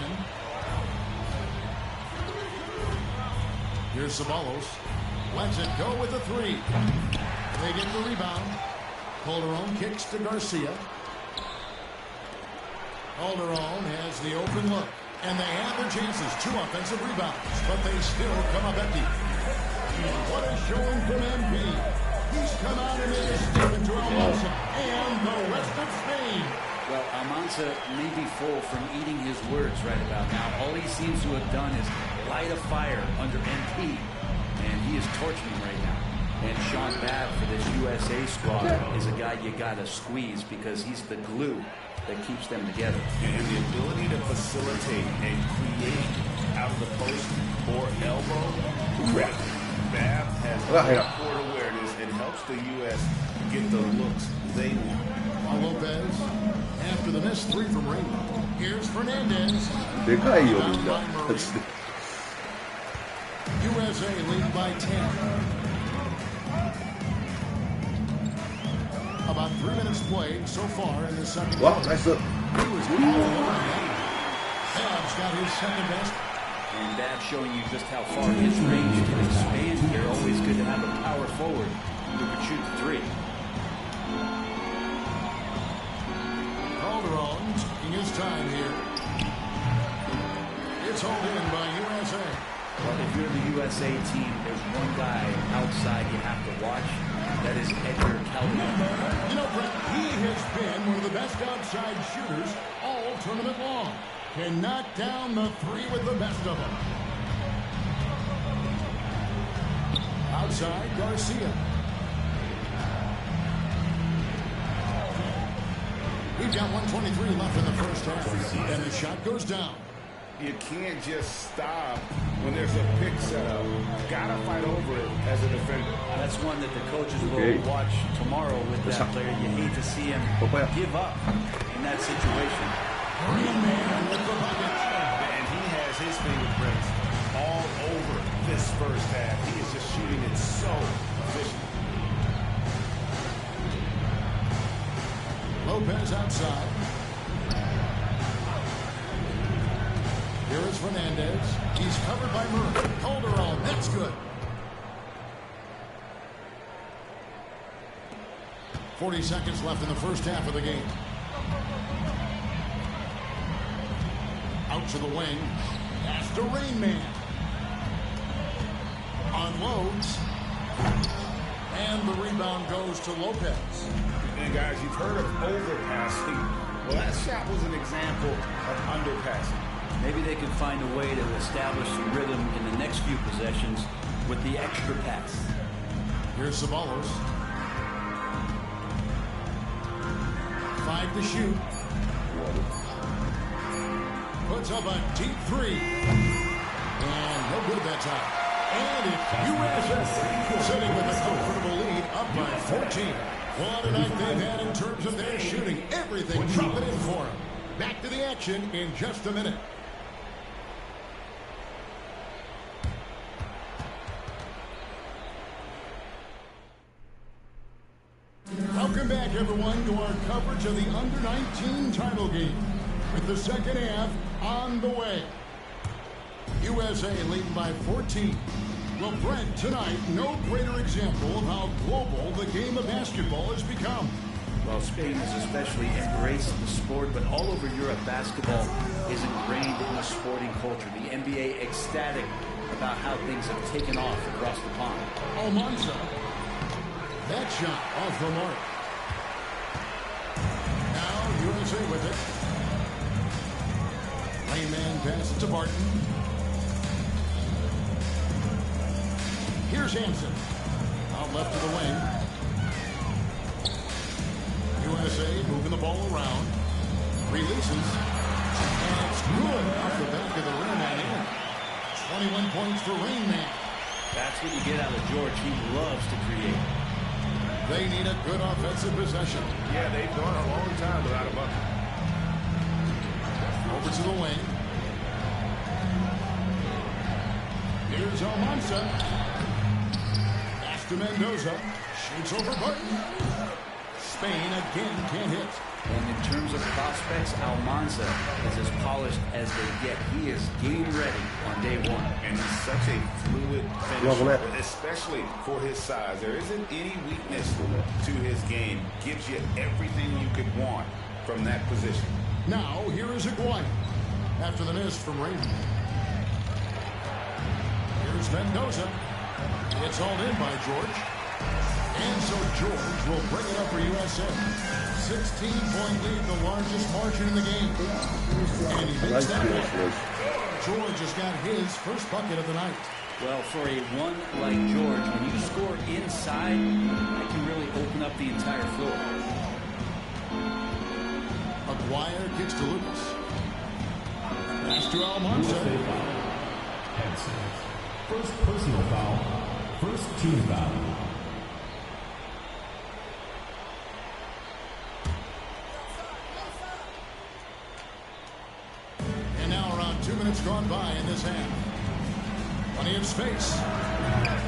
Here's Ceballos. Lets it go with a 3. They get the rebound. Calderon kicks to Garcia. Calderon has the open look. And they have their chances. 2 offensive rebounds. But they still come up empty. What a showing from MP. He's come out and made a statement to Almanza and the rest of Spain. Well, Almanza may be full from eating his words right about now. All he seems to have done is light a fire under MP. And he is torching right now. And Sean Babb for this USA squad is a guy you gotta squeeze because he's the glue that keeps them together. And the ability to facilitate and create out of the post or elbow. Babb has court awareness and helps the U.S. get the looks they want. Lopez, after the missed 3 from Raymond. Here's Fernandez. USA lead by 10. About 3 minutes played so far in the second. Wow, nice up. Babb's got his second best. And Babb showing you just how far his range can expand here. Always good to have a power forward who can shoot the 3. Calderon taking his time here. It's hauled in by USA. Well, if you're the USA team, there's one guy outside you have to watch. That is Edgar Calderon. You know, Brett, he has been one of the best outside shooters all tournament long. Can knock down the 3 with the best of them. Outside, Garcia. We've got 1:23 left in the first half, and the shot goes down. You can't just stop when there's a pick set up. Gotta fight over it as a defender. That's one that the coaches will watch tomorrow with that player. You hate to see him give up in that situation. And he has his fingerprints all over this first half. He is just shooting it so efficient. Lopez outside. Here is Fernandez. He's covered by Murray. Calderon, that's good. 40 seconds left in the first half of the game. Out to the wing. Pass to Rain Man. Unloads. And the rebound goes to Lopez. And guys, you've heard of overpassing. Well, that shot was an example of underpassing. Maybe they could find a way to establish some rhythm in the next few possessions with the extra pass. Here's Ceballos. 5 to shoot. Puts up a deep 3. And no good that time. And it's USA sitting with a comfortable lead up by 14. What a night they've had in terms of their shooting. Everything dropping in for them. Back to the action in just a minute. Welcome back, everyone, to our coverage of the Under-19 title game with the second half on the way. USA leading by 14. Well, Brent, tonight, no greater example of how global the game of basketball has become. Well, Spain has especially embraced the sport, but all over Europe, basketball is ingrained in the sporting culture. The NBA ecstatic about how things have taken off across the pond. Almanza. That shot off the mark. Now USA with it. Lane man passes to Barton. Here's Hansen. Out left to the wing. USA moving the ball around. Releases. And it's good off the back of the rim and in. 21 points for Rain Man. That's what you get out of George. He loves to create. They need a good offensive possession. Yeah, they've gone a long time without a bucket. Over to the wing. Here's Almanza. Pass to Mendoza. Shoots over Barton. Spain again can't hit. And in terms of prospects, Almanza is as polished as they get. He is game ready on day one. And he's such a fluid finisher, especially for his size. There isn't any weakness to his game. Gives you everything you could want from that position. Now, here is Aguayo. After the miss from Raymond. Here's Mendoza. It's hauled in by George. And so George will bring it up for USA. 16-point lead, the largest margin in the game. And he makes that one. George has got his first bucket of the night. Well, for a one like George, when you score inside, it can really open up the entire floor. Aguayo kicks to Lucas. Pass to Almanza. First personal foul. First team foul. And now around 2 minutes gone by in this half. Plenty of space.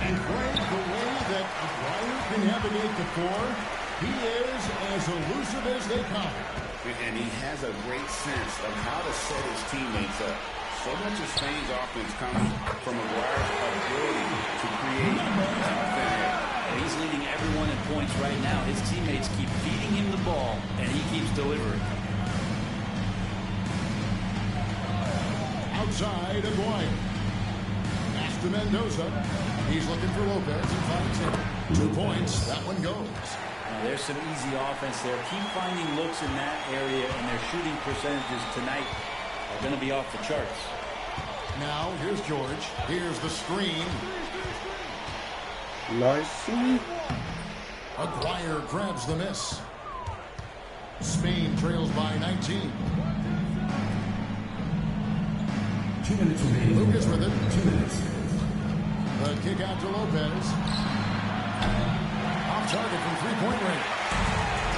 And Greg, the way that Aguayo can navigate the floor, he is as elusive as they come. And he has a great sense of how to set his teammates up. So much of Spain's offense comes from Aguayo's ability to create And he's leading everyone in points right now. His teammates keep feeding him the ball, and he keeps delivering. Outside, Aguayo. Pass to Mendoza. He's looking for Lopez and finds him. 2 points. That one goes. There's some easy offense there. Keep finding looks in that area, and their shooting percentages tonight are going to be off the charts. Now, here's George. Here's the screen. Nice. Aguayo grabs the miss. Spain trails by 19. 2 minutes remaining. Lucas with it. 2 minutes. The kick out to Lopez. Off target from three-point range.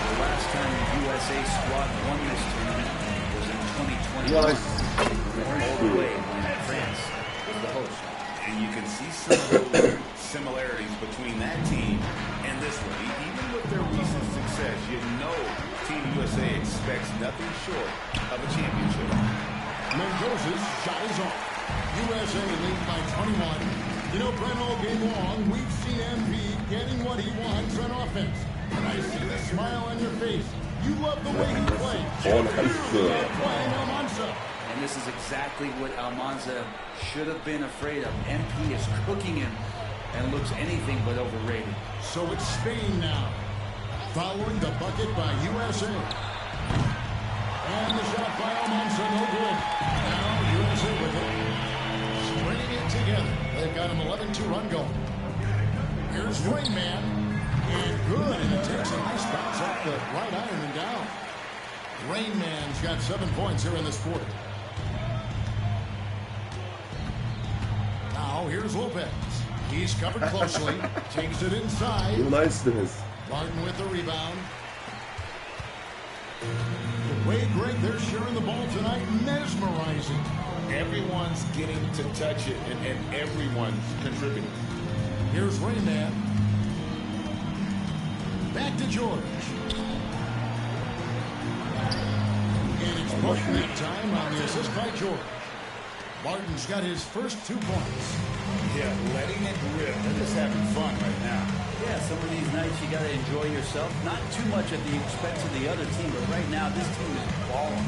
The last time the USA squad won this tournament was in 2021. All the way when France was the host. And you can see some of those similarities between that team and this one. Even with their recent success, you know Team USA expects nothing short of a championship. Mendoza's shot is off. USA lead by 21. You know, Brent, all game long, we've seen MP getting what he wants on offense. And I see the smile on your face. You love the way he plays. Playing Almanza. And this is exactly what Almanza should have been afraid of. MP is cooking him and looks anything but overrated. So it's Spain now, following the bucket by USA. And the shot by Almanza, no good. Now USA with it. Stringing it together. They've got an 11-2 run going. Here's Rainman. And good. And it takes a nice bounce off the right iron and down. Rainman's got 7 points here in this quarter. Now here's Lopez. He's covered closely. Takes it inside. Niceness. Martin with the rebound. The way, Greg, they're sharing the ball tonight, mesmerizing. Everyone's getting to touch it, and everyone's contributing. Here's Rayman. Back to George. And it's Martin that time on the assist by George. Martin's got his first 2 points. Yeah, letting it rip. They're just having fun right now. Yeah, some of these nights you got to enjoy yourself. Not too much at the expense of the other team, but right now this team is balling.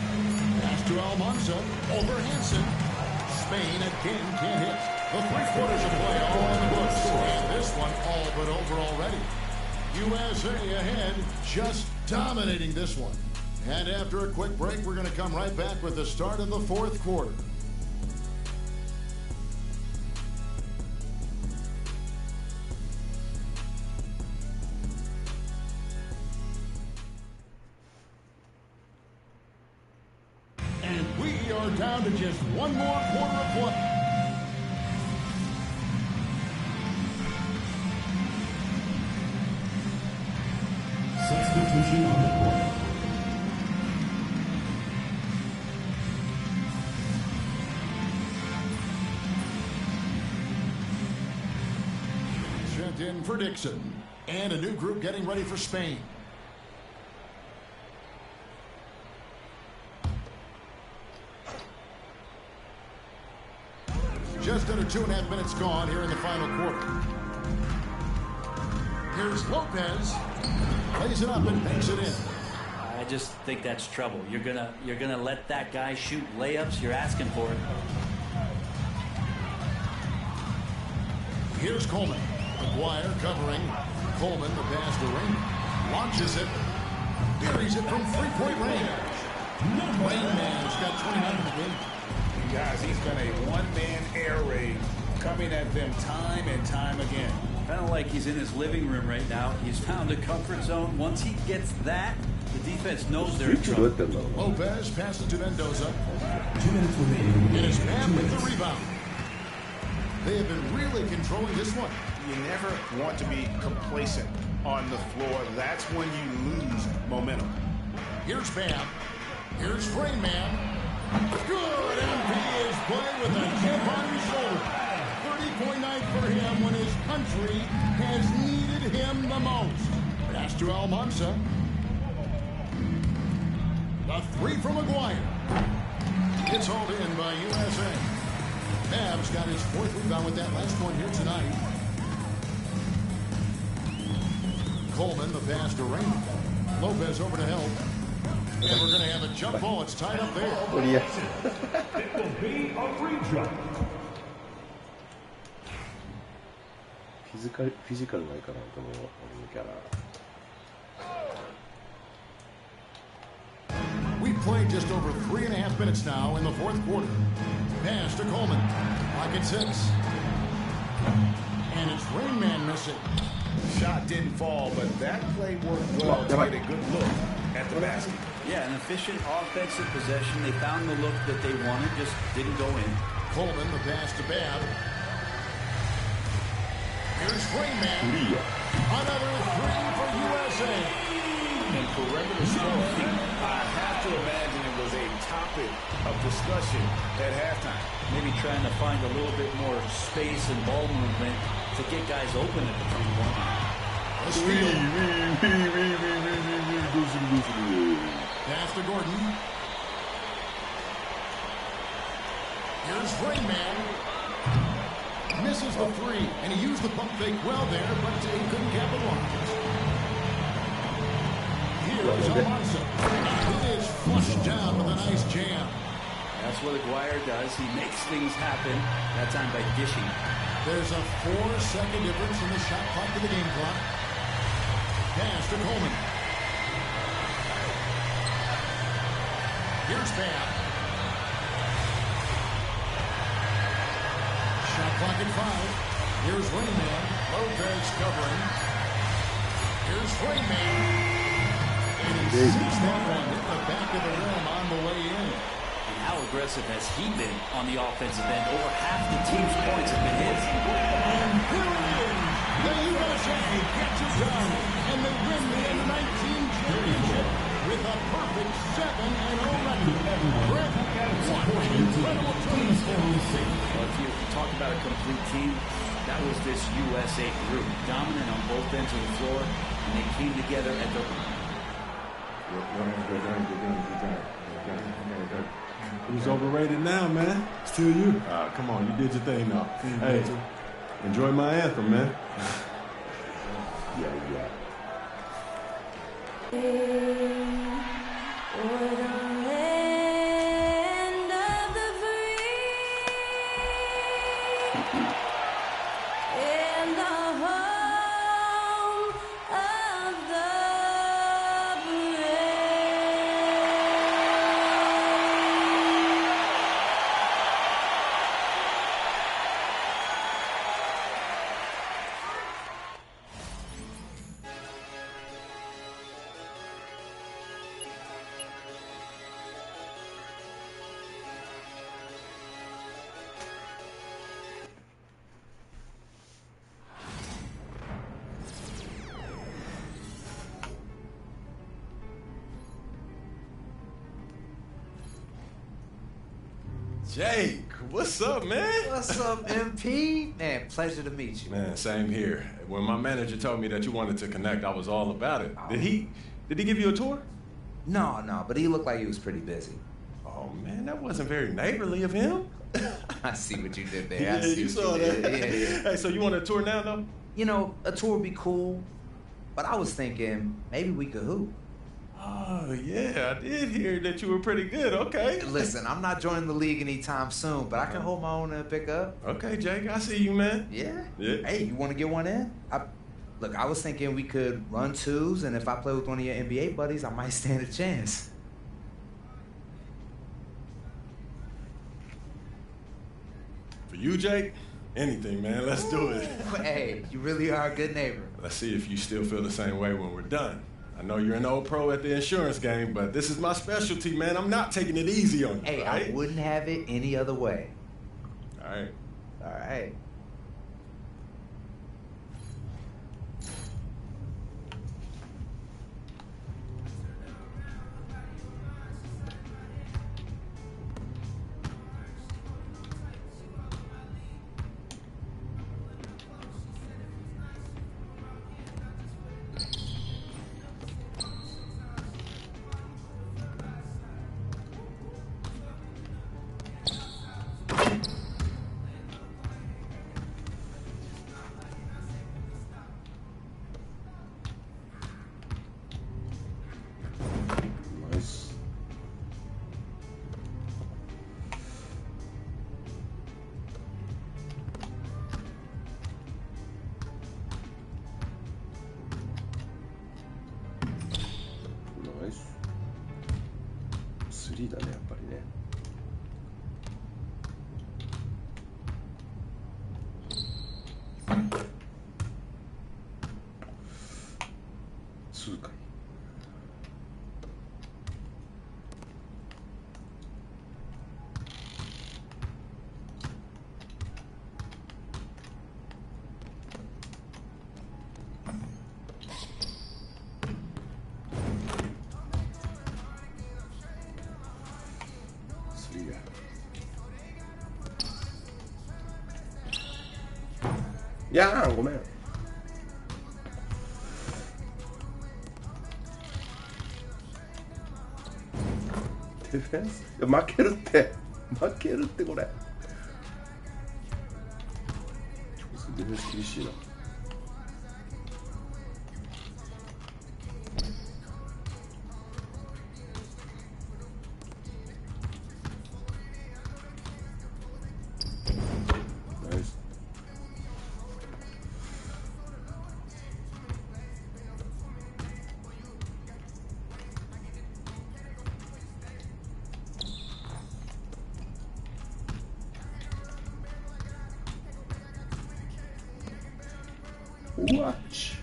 Pass to Almanza. Over Hansen. Spain again can't hit. The 3 quarters of play all on the books. And this one all but over already. USA ahead, just dominating this one. And after a quick break, we're going to come right back with the start of the 4th quarter. And we are down to just one more quarter of play. Substitution on the court. sent in for Dixon. And a new group getting ready for Spain. Just under 2.5 minutes gone here in the final quarter. Here's Lopez. Plays it up and banks it in. I just think that's trouble. You're gonna let that guy shoot layups. You're asking for it. Here's Coleman. McGuire covering. Coleman, the pass to Raymond. Launches it. Buries it from three-point range. Rainman's got 29 in the game. Guys, he's got a one-man air raid coming at them time and time again. Kind of like he's in his living room right now. He's found a comfort zone. Once he gets that, the defense knows they're in trouble. Lopez passes to Mendoza. 2 minutes remaining. It is Bam with the rebound. They have been really controlling this one. You never want to be complacent on the floor. That's when you lose momentum. Here's Bam. Here's Frame Man. Good. MP is playing with a chip on his shoulder. 30-point night for him when his country has needed him the most. Pass to Almanza. A three from McGuire. It's hauled in by USA. Mavs got his 4th rebound with that last one here tonight. Coleman, the pass to Raymond. Lopez over to help. And we're going to have a jump ball. It's tied up there. It will be a free jump. フィジカルないかな、このキャラ。We've played just over 3.5 minutes now in the 4th quarter. Pass to Coleman. Lock at 6. And it's Rainman missing. Shot didn't fall, but that play worked well to get a good look at the basket. Yeah, an efficient offensive possession. They found the look that they wanted, just didn't go in. Coleman, the pass to Bab. Here's Rainman. Another three for USA. And perimeter scoring, I have to imagine it was a topic of discussion at halftime. Maybe trying to find a little bit more space and ball movement to get guys open at the 3-1. Pass to Gordon. Here's Rainman. Misses the three, and he used the pump fake well there, but he couldn't capitalize. Here's Almanza. It is flushed down with a nice jam. That's what Aguirre does. He makes things happen, that time by dishing. There's a 4-second difference in the shot clock to the game clock. Pass to Coleman. Here's Bam. Shot clock at 5. Here's Rainman. Lopez covering. Here's Rainman. And he sees that one hit the back of the rim on the way in. And how aggressive has he been on the offensive end? Over half the team's points have been his. And here it is. The USA gets it done. And they win the N19 championship with a perfect 7-0 record. Brett, what an incredible tournament. Well, if you talk about a complete team, that was this USA group. Dominant on both ends of the floor. And they came together at the... Who's overrated now, man? Still you. Come on, you did your thing now. Hey, enjoy my anthem, man. Yeah. Jake, what's up, man? What's up, MP? Man, pleasure to meet you. Man, same here. When my manager told me that you wanted to connect, I was all about it. Did he give you a tour? No, but he looked like he was pretty busy. Oh, man, that wasn't very neighborly of him. I see what you did there. Yeah, I see you what saw you did. that. Yeah. Hey, so you want a tour now, though? You know, a tour would be cool, but I was thinking maybe we could hoop. Oh, yeah, I did hear that you were pretty good. Okay. Listen, I'm not joining the league anytime soon, but I can hold my own and pick up. Okay, Jake, I see you, man. Yeah? Yeah. Hey, you want to get one in? Look, I was thinking we could run twos, and if I play with one of your NBA buddies, I might stand a chance. For you, Jake, anything, man. Let's do it. Hey, you really are a good neighbor. Let's see if you still feel the same way when we're done. I know you're an old pro at the insurance game, but this is my specialty, man. I'm not taking it easy on you, Hey, right? I wouldn't have it any other way. All right. All right. Nice.ナイス。3だね、やっぱりね。2回。3や。いやー、ごめん。ディフェンス、いや、負けるってこれ。ディフェンス厳しいな。ナイス。うわっち。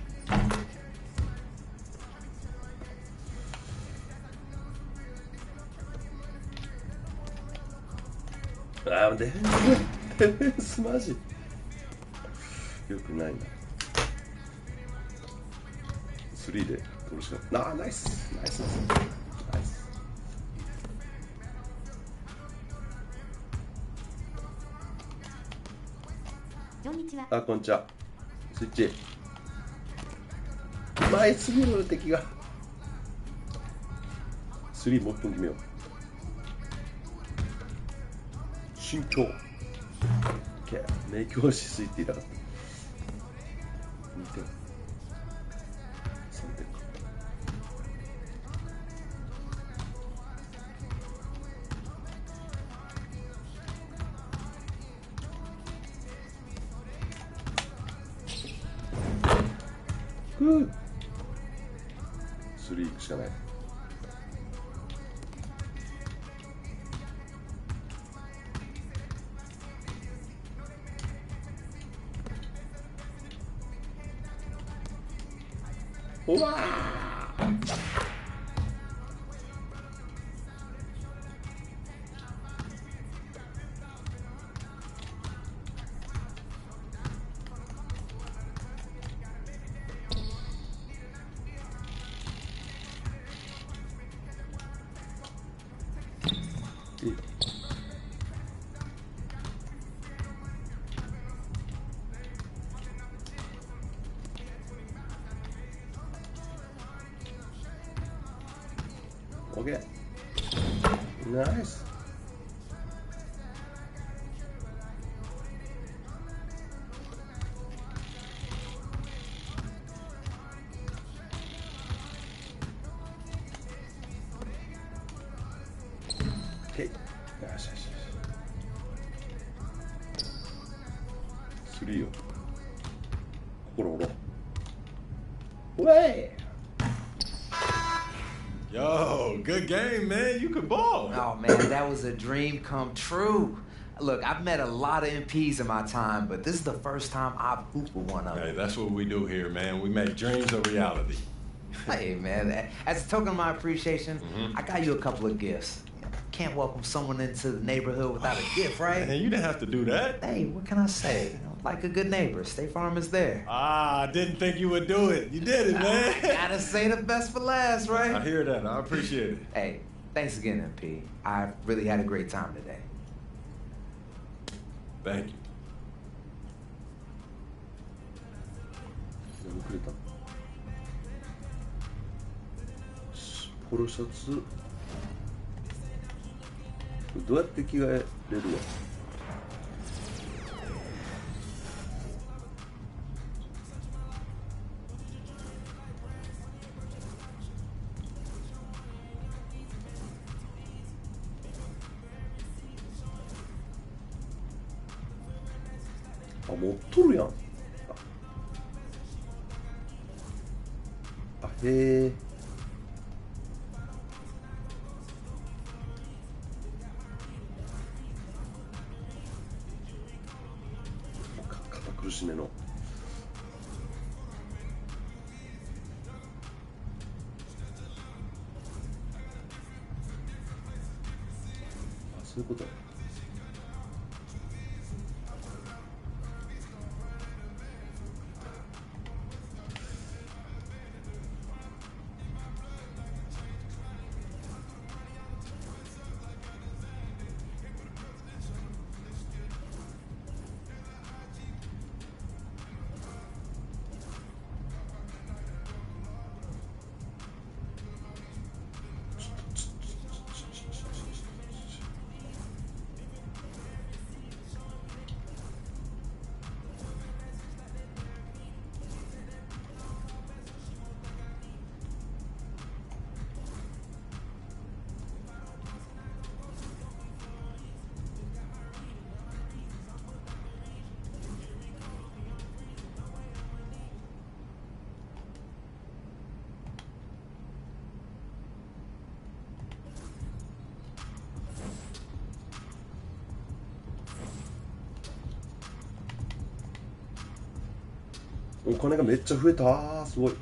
あー、ディフェンスマジよくないな。3で取るしかない。あー、ナイスナイスナイスナイス。こんにちは。あ、こんにちは。スイッチ前すぎる敵が。3もう一本決めよう。心境明鏡止水って言いたかった。2点3点か。3行くしかない。うわ OK。ナイス。OK。よしよしよし。スリーよ。心折ろう。ウェイ。Yo, good game, man. You could ball. Oh, man, that was a dream come true. Look, I've met a lot of MPs in my time, but this is the first time I've hooped with one of them. Hey, that's what we do here, man. We make dreams a reality. Hey, man, as a token of my appreciation, I got you a couple of gifts. Can't welcome someone into the neighborhood without a gift, right? Man, you didn't have to do that. Hey, what can I say? You know, like a good neighbor, State Farm is there. I didn't think you would do it. You did it, man. Gotta say the best for last, right? I hear that. I appreciate it. Hey, thanks again, MP. I really had a great time today. Thank you. 何くれた？ポロシャツ。どうやって着替えれるわ？あ、持っとるやん。あ、へえ。苦しめの。あ、そういうこと。お金がめっちゃ増えた。すごい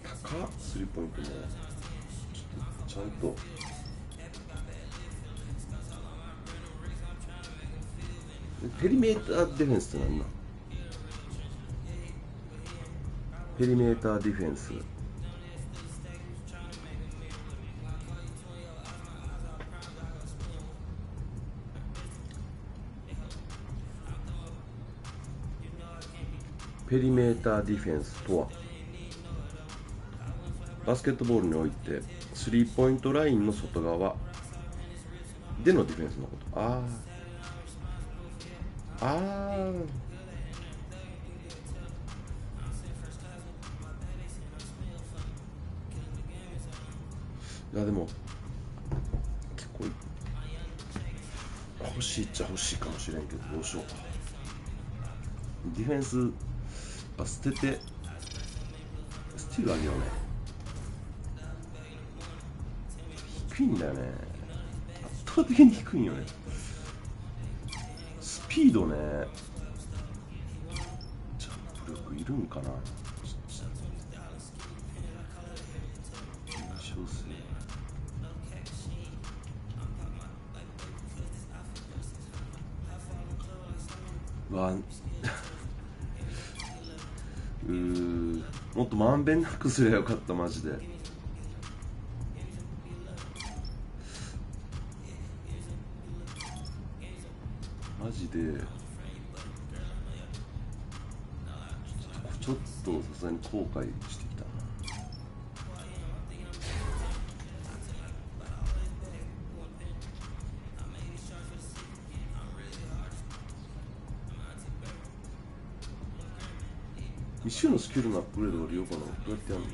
高っ。スリーポイントもちゃんとペリメーターディフェンスって何なん？ペリメーターディフェンス。ペリメーターディフェンスとは、バスケットボールにおいてスリーポイントラインの外側でのディフェンスのこと。いやでも結構欲しいっちゃ欲しいかもしれんけど、どうしよう。ディフェンス捨ててスティールあげようね。低いんだよね。圧倒的に低いんよね。スピードね。ジャンプ力いるんかな。もっとまんべんなくすればよかった。マジでちょっとさすがに後悔してきたな。一種のスキルのアップグレードを利用かな。どうやってやるの？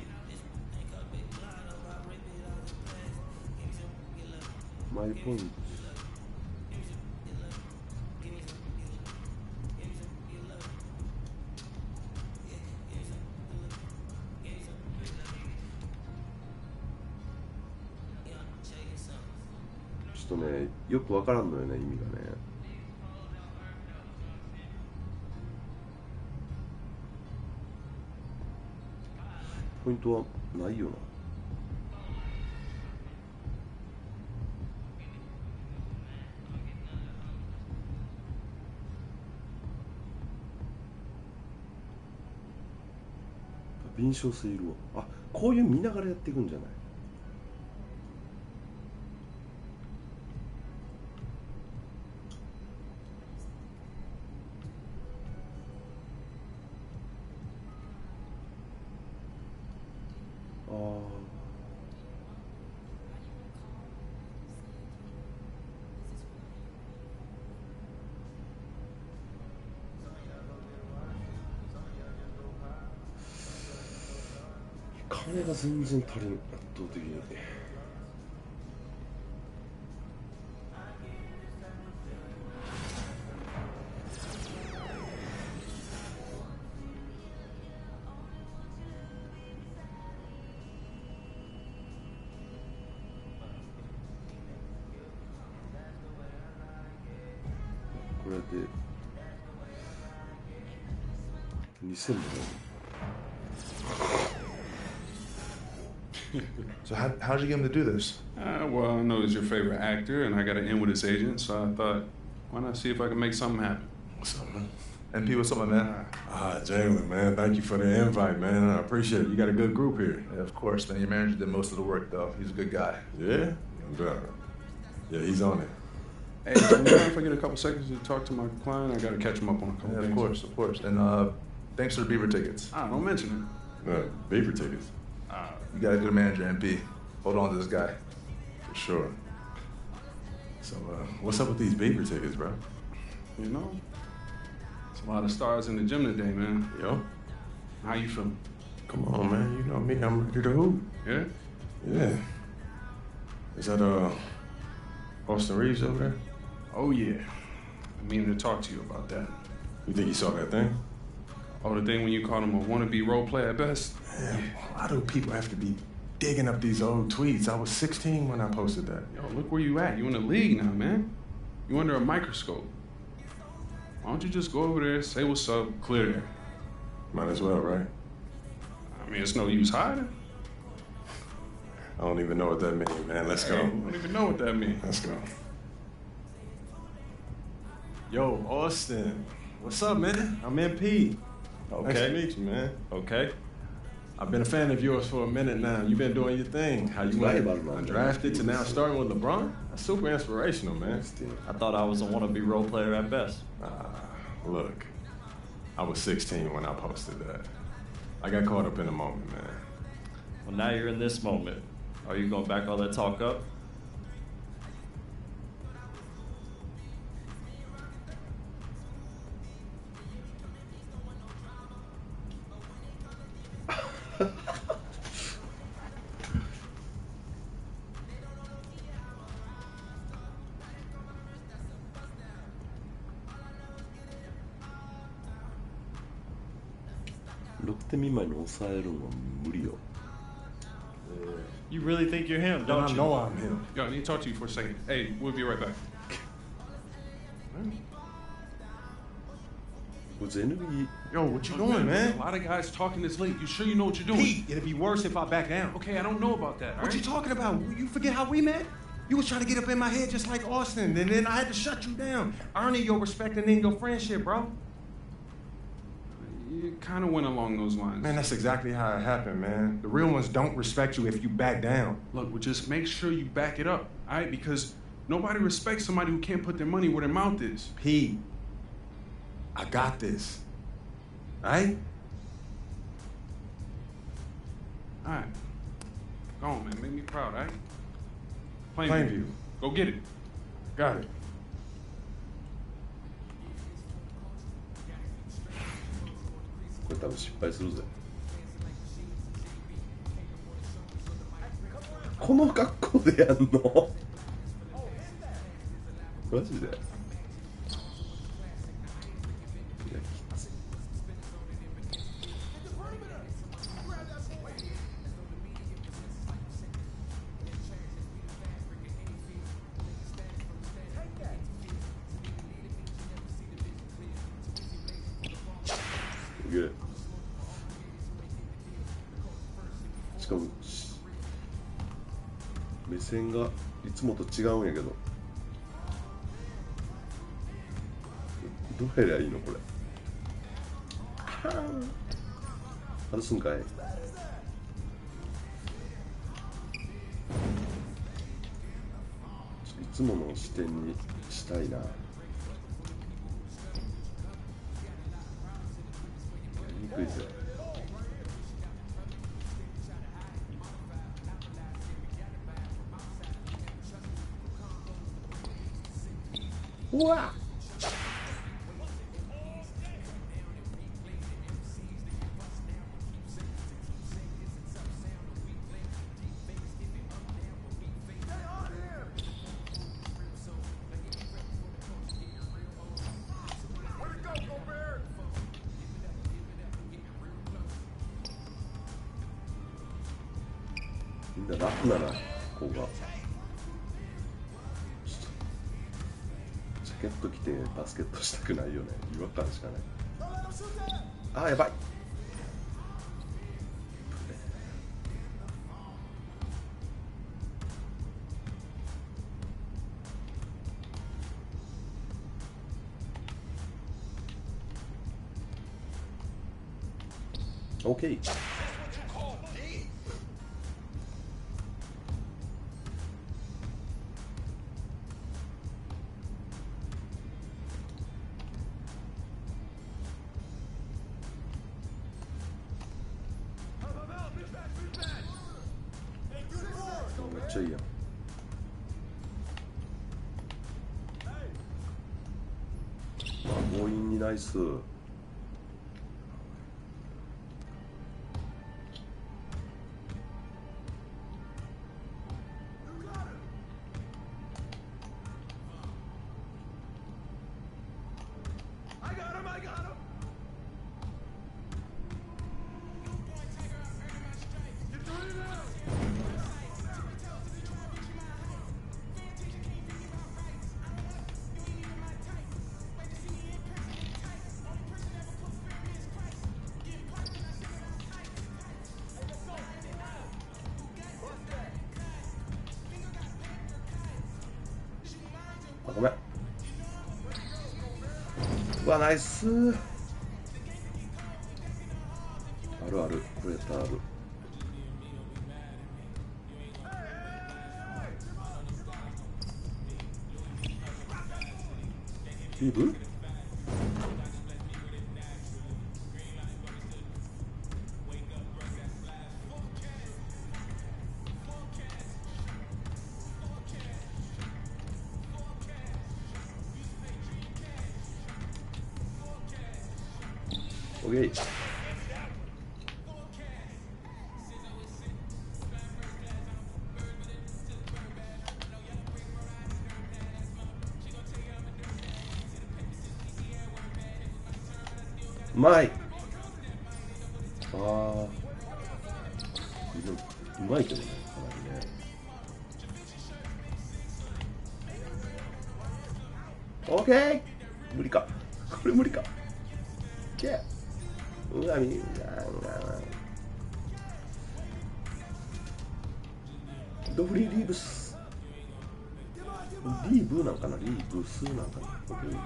マイポイント。ちょっとね、よくわからんのよね、意味がね。ポイントはないよな。敏捷性いるわ。あ、こういう見ながらやっていくんじゃない？金が全然足りん、圧倒的に。これで2000も。So how'd you get him to do this? Well, I know he's your favorite actor, and I got to end with his agent, so I thought, why not see if I can make something happen? What's up, man? MP, what's up, my man? Jalen, man, thank you for the invite, man. I appreciate it. You got a good group here. Yeah, of course, man. Your manager did most of the work, though. He's a good guy. Yeah? Yeah, he's on it. Hey, do you mind if I get a couple seconds to talk to my client? I got to catch him up on a couple things. Of course. And thanks for the Beaver tickets. Don't mention it. Beaver tickets? You got a good manager, MP. Hold on to this guy. For sure. So, what's up with these Beaver tickets, bro? You know, there's a lot of stars in the gym today, man. Yo. How you feeling? Come on, man. You know me. I'm ready to hoop. Yeah? Yeah. Is that, Austin Reeves over there? Oh, yeah. I mean to talk to you about that. You think he saw that thing? Oh, the thing when you called him a wannabe role player at best? Man, why do people have to be digging up these old tweets? I was 16 when I posted that. Yo, look where you at. You in the league now, man. You under a microscope. Why don't you just go over there, say what's up, clear there? Might as well, right? I mean, it's no use hiding. I don't even know what that means, man. Let's go. I don't even know what that means. Let's go. Yo, Austin. What's up, man? I'm MP. Okay. Nice to meet you, man. Okay. I've been a fan of yours for a minute now. You've been doing your thing. How you went undrafted to now starting with LeBron? That's super inspirational, man. I thought I was a wannabe role player at best. Look, I was 16 when I posted that. I got caught up in the moment, man. Well, now you're in this moment. Are you gonna back all that talk up?6点未満に抑えるのは無理よ。You really think you're him, don't you? I know I'm him. Yo, I need to talk to you for a second. Hey, we'll be right back. Was NBA? Yo, what you doing, man? A lot of guys talking this late. You sure you know what you're doing? Pete, it'd be worse if I back down. Okay, I don't know about that. What you talking about? You forget how we met? You was trying to get up in my head just like Austin, and then I had to shut you down, earning your respect and then your friendship, bro. It kind of went along those lines. Man, that's exactly how it happened, man. The real ones don't respect you if you back down. Look, well, just make sure you back it up, all right? Because nobody respects somebody who can't put their money where their mouth is. Pete, I got this, all right? All right. Go on, man. Make me proud, all right? Plainview. Go get it. Got it. れ多分失敗するぜ。この格好でやんのマジで。いや、きつい。すげえ。しかも目線がいつもと違うんやけど、どうやりゃいいのこれ。外すんかい。いつもの視点にしたいな。やりにくいぜ。うわっ、みんな楽だな、ここが。ジャケット着てバスケットしたくないよね。違和感しかない。あー、やばい。オッケー。めっちゃいいやん。強引にナイス。ごめん。うわ、ナイス。あるある、これやったらある。リーブ？オッケー。うまい。ああ、うまいけどね、かなりね。オッケー。無理か。これ無理か。いや、うわ、みんな。ドフリーリーブス。リーブなんかな、リーブスなんかな。オッケー。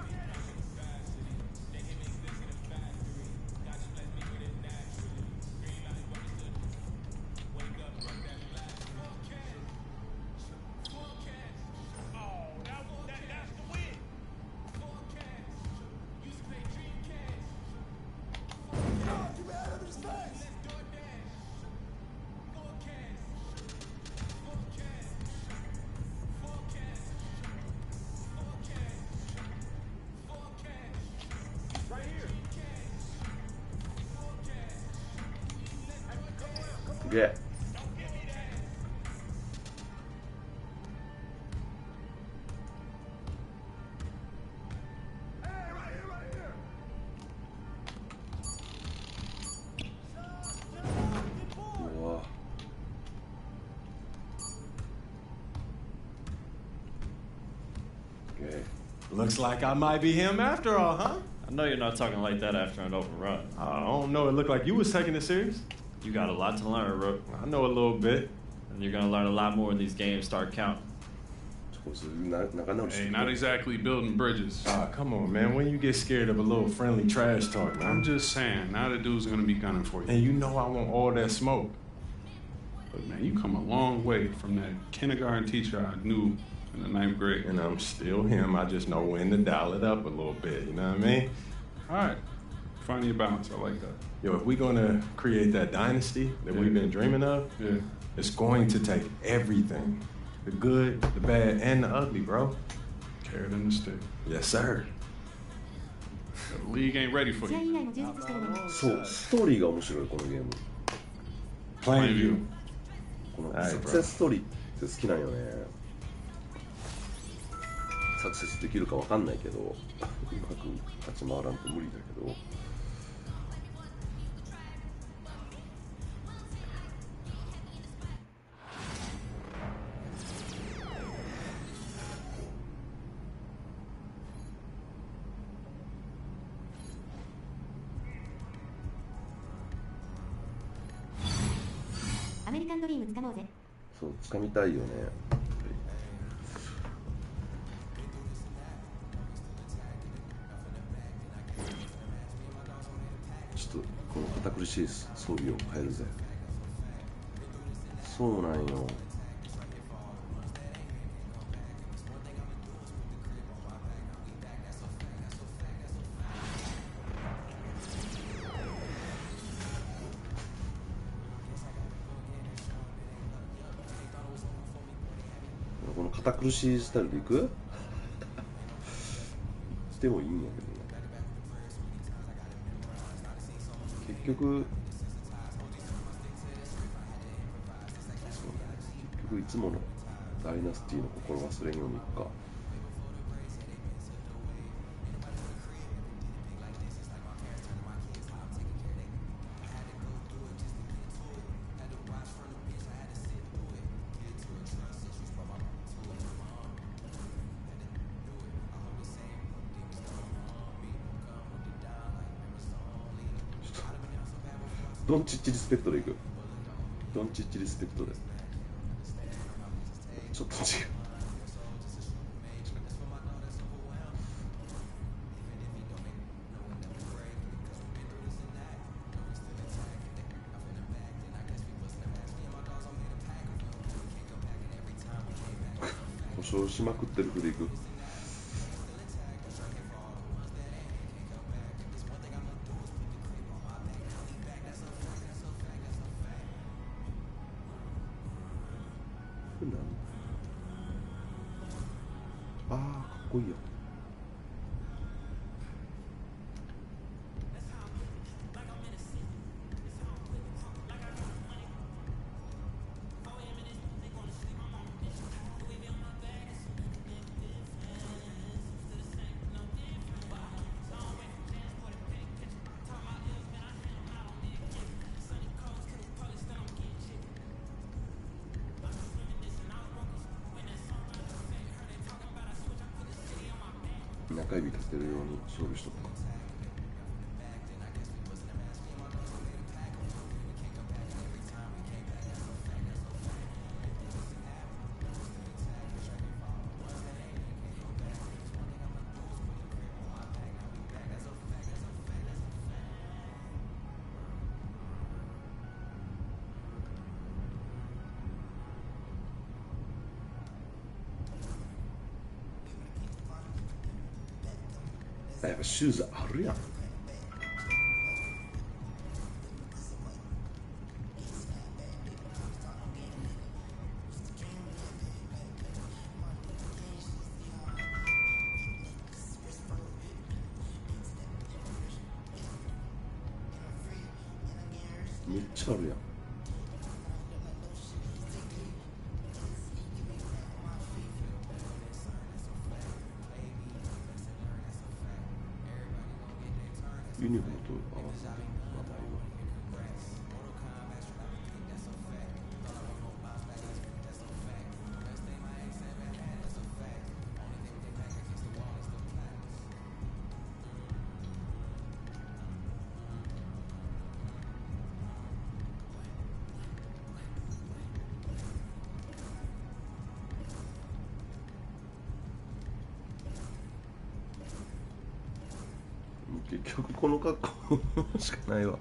げえ。うわ。Okay. Looks like I might be him after all, huh? I know you're not talking like that after an overrun. I don't know. It looked like you was taking it serious. You got a lot to learn, Rook. I know a little bit. And you're gonna learn a lot more when these games start counting. Hey, not exactly building bridges. Come on, man. When you get scared of a little friendly trash talk, man. I'm just saying, now the dude's gonna be gunning for you. And you know I want all that smoke. But man, you come a long way from that kindergarten teacher I knew in the 9th grade. And I'm still him. I just know when to dial it up a little bit. You know what I mean? All right. Find your balance. I like that. Yo, if we're gonna create that dynasty that we've been dreaming of, it's going to take everything. The good, the bad, and the ugly, bro. Carrot and the stick. Yes, sir. The league ain't ready for you. そう、ストーリーが面白いこのゲーム。Plainview。このサクセスストーリーって好きなんよね。サクセスできるかわかんないけど、うまく立ち回らんと無理だけど。アメリカンドリーム掴もうぜ。そう、掴みたいよね。ちょっとこの堅苦しい装備を変えるぜ。そうなんよ。この堅苦しいスタイルでいくでもいいんやけどね。結局いつものダイナスティの心忘れんようにいくか。ドンチッチリスペクトでいく。ドンチッチリスペクトで。ちょっと違う。故障しまくってる風でいく。ああ、かっこいいよ。中指立てるように勝負しとくか。やっぱシューズあるやん。めっちゃあるやん。ユニフォームと合わせて、まあまあいいわ。結局この格好しかないわ。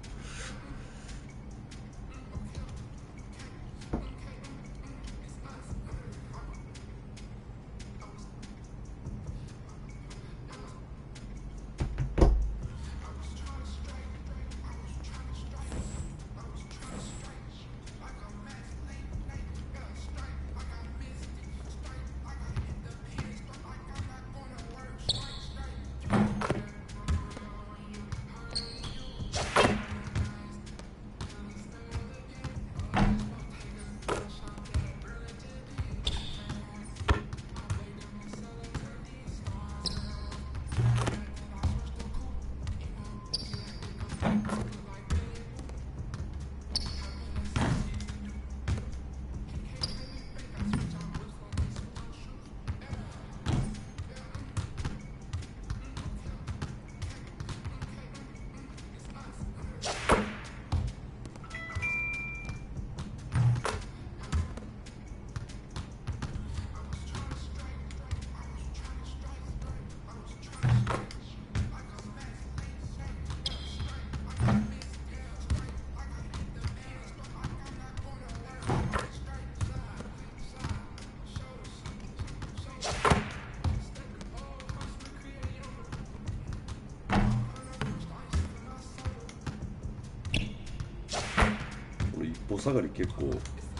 一歩下がり結構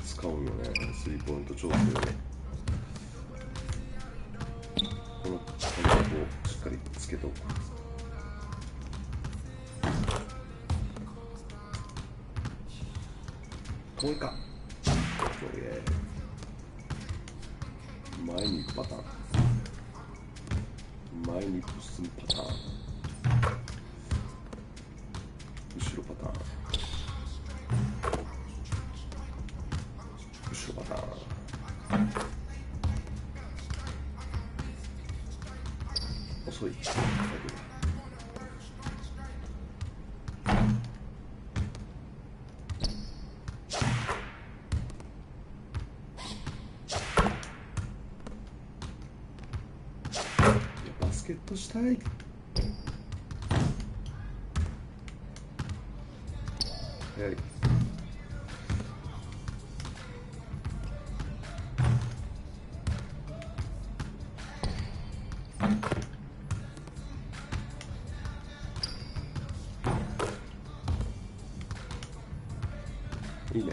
使うんよね、スリーポイント調整で。この感覚をしっかりつけとく。これか。前に行くパターン。前に進むパターン。後ろパターン。後ろパターン。遅い。バスケットしたい。早い。いいね。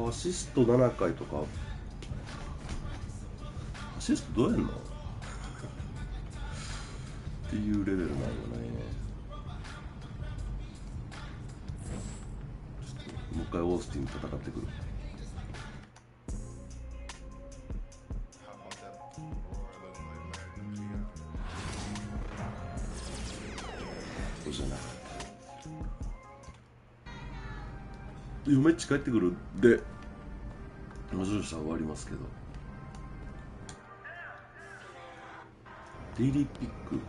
アシスト7回とか。アシストどうやんのっていうレベルなんよね。もう一回オースティン戦ってくる。そうじゃなかった。めっちゃ帰ってくるで、もしかしたら終わりますけど。デイリーピック。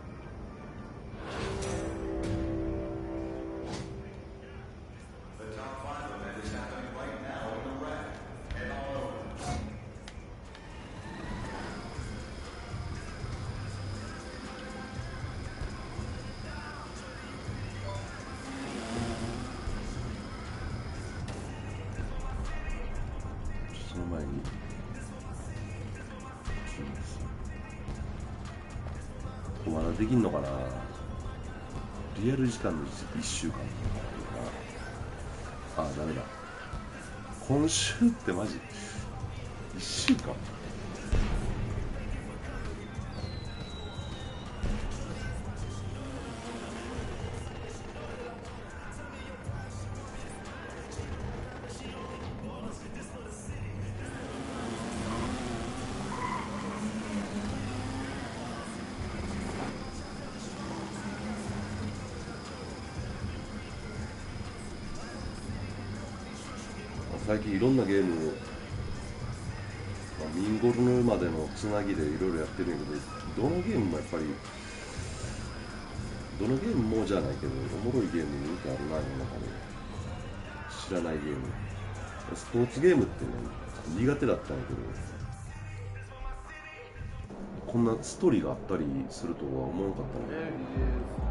その前にできんのかな。リアル時間の1週間。あ、ダメだ。今週ってマジ1週間。最近いろんなゲーム、ミンゴルヌまでのつなぎでいろいろやってるんやけど、どのゲームもやっぱり、どのゲームもじゃないけど、おもろいゲーム見てあるな、世の中で。知らないゲーム。スポーツゲームってね、苦手だったんやけど、こんなストーリーがあったりするとは思わなかったね。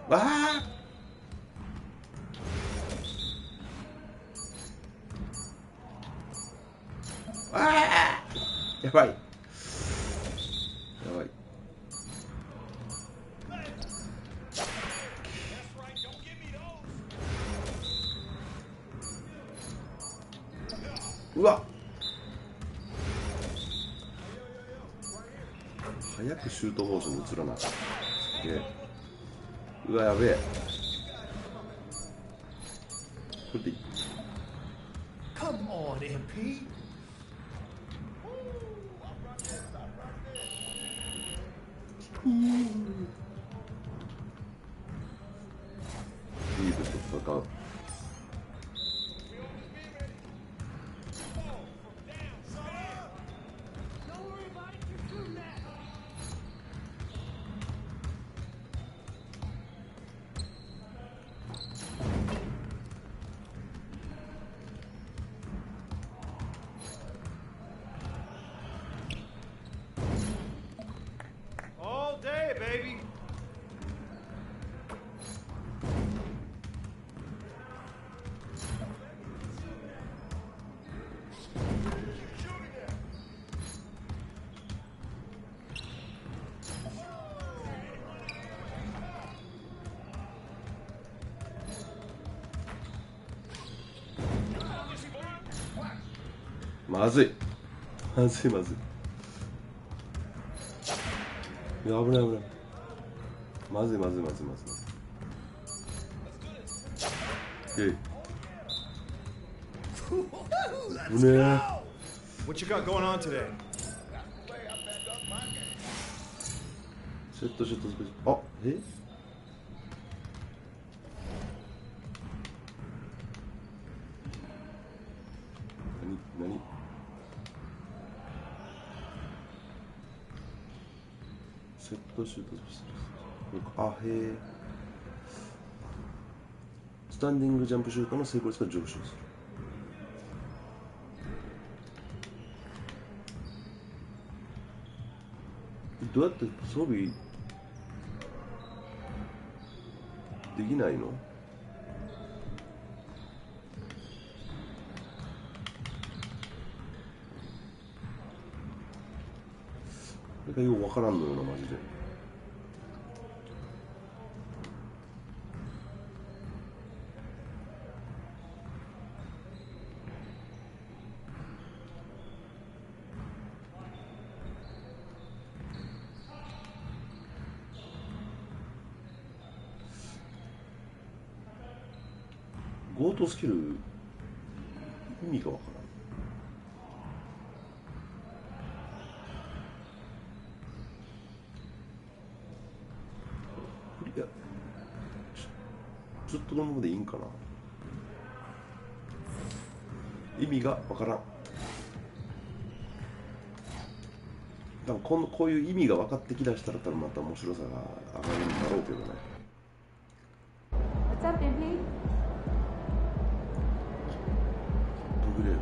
わあ、やばいやばい。うわ、早くシュートモーションに移らな。すげえ。うわ、やべえ。これでいい。Come on, MP. リーブと戦う。All day, baby.まずいまずいまずい。いや、危ない危ない。まずいまずいまずいまずい。Let's go. What you got going on today? セットシュートスペシャル。あ、え、何セットシュートスペシャル。あ、へえ。スタンディングジャンプシュートの成功率が上昇する。どうやって装備できないの？これがようわからんのよな、マジで。ゴートスキル意味がわからん。いや、ずっとこのままでいいんかな。意味がわからん。多分こういう意味が分かってきだしたら多分また面白さが上がるんだろうけどね。What's up, MP? トグレード。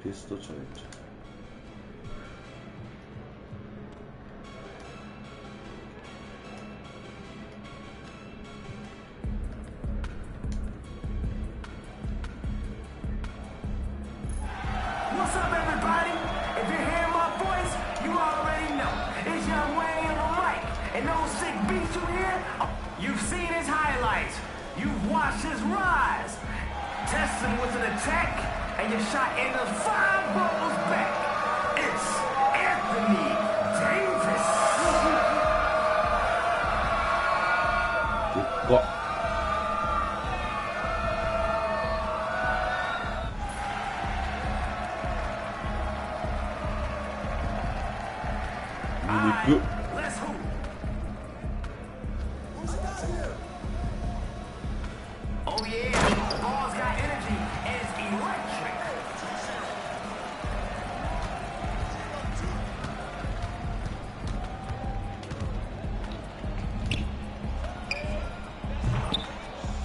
ベストチャレンジ。What's up, everybody? If you're hearing my voice, you already know. It's Young Wayne on the mic. And those sick beats you hear, you've seen his highlights. You've watched his rise. Testing with an attack. And you shot in the 5 balls back. It's Anthony Davis. でっか。見に行く。Oh yeah, the ball's got energy and it's electric.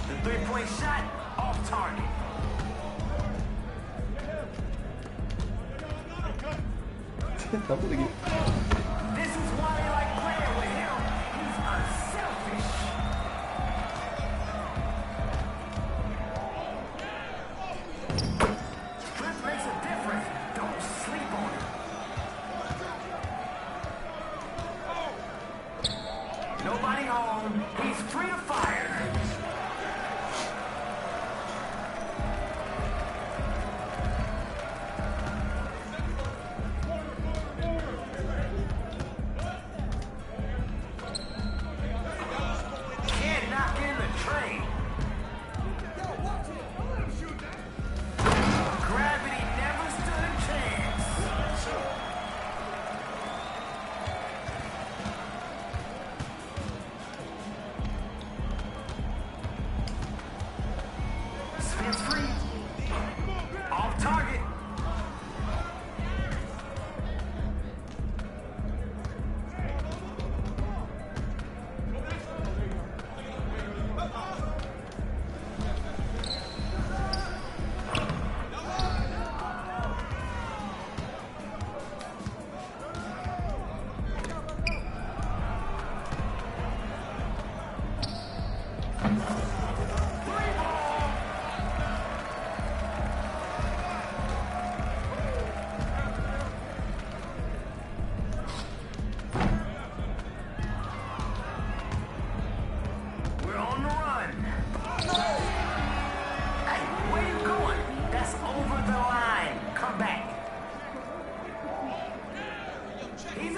The 3-point shot off target. This is why they like playing with him. He's unselfish. Strength makes a difference. Don't sleep on it. Nobody home. He's free to fire. Can't knock in the train. Gravity never stood a chance.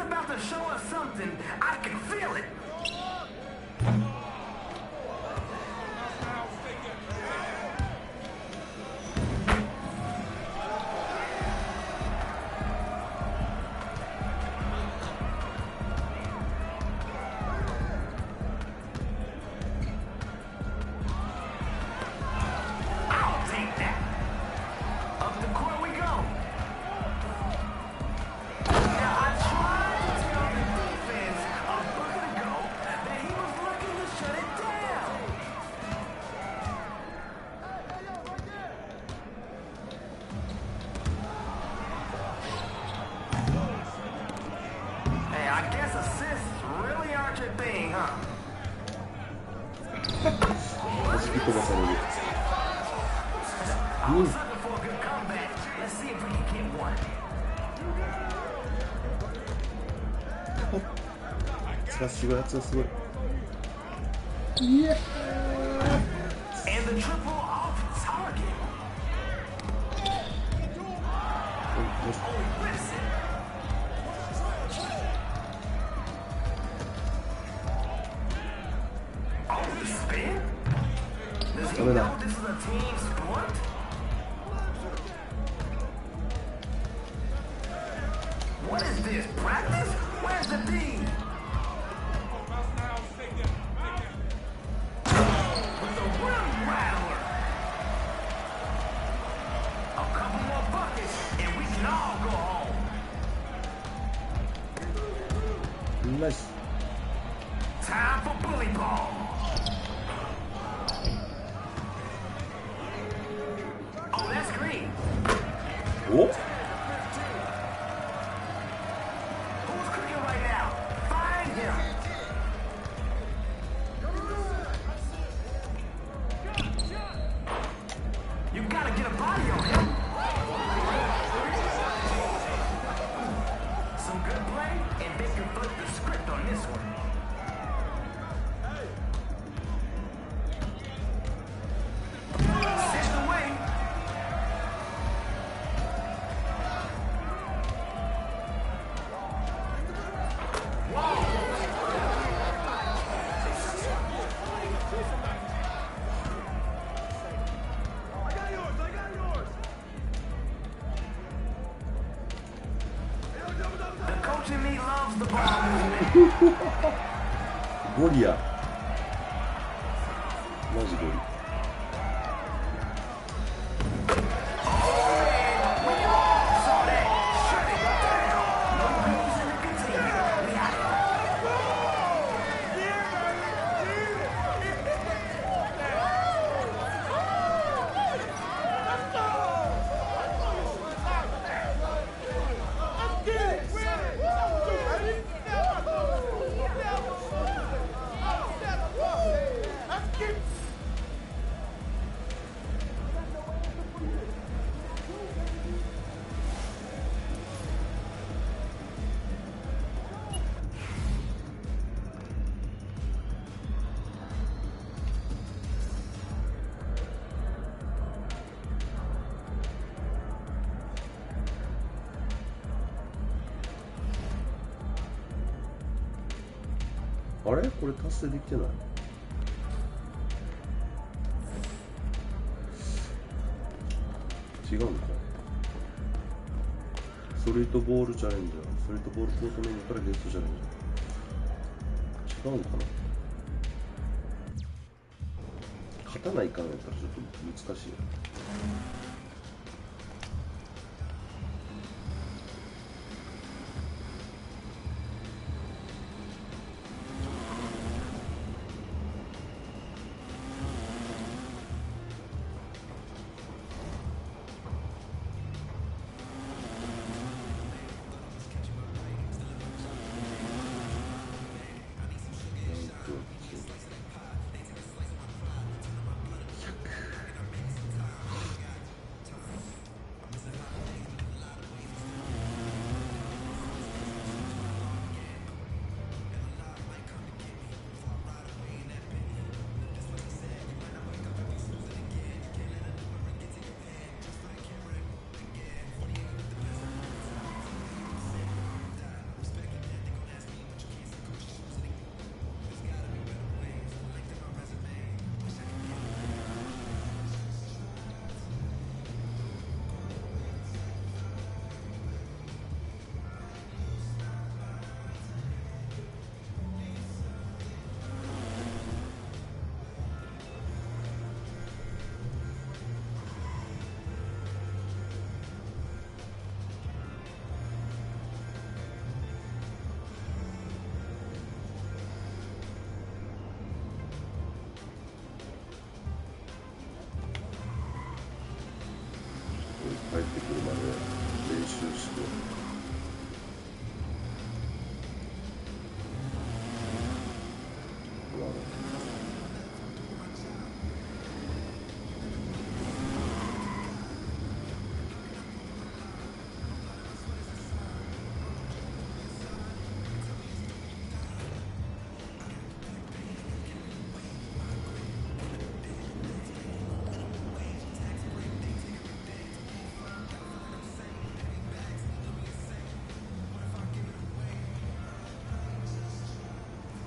about to show us something. I can feel it. I'll take that. Up the court we go. Now I tried to tell the defense a bucket ago that he was looking to shut it down. Hey, I guess assists really aren't your thing, huh? 弾き飛ばされる。 I was looking for a good comeback. Let's see if we can get one. さすがやつはすごい。 And the triple off target. Oh, listen. Oh, the spin? Does he know this is a team sport? What is this, practice? Where's the D? With the rim rattler. A couple more buckets and we can all go home. Nice. Time for bully ball. Oh, that's green. What? Who's cooking right now? Find him. You gotta get a body on him. Some good play, and they can flip the script on this one. Sent away. The coach in me loves the ball movement. ゴリや。マジゴリ。 あれこれ達成できてない。違うのか。ストリートボールチャレンジャー、ストリートボールコートメニューからゲストチャレンジャー。違うのかな。勝たないかんやったらちょっと難しい。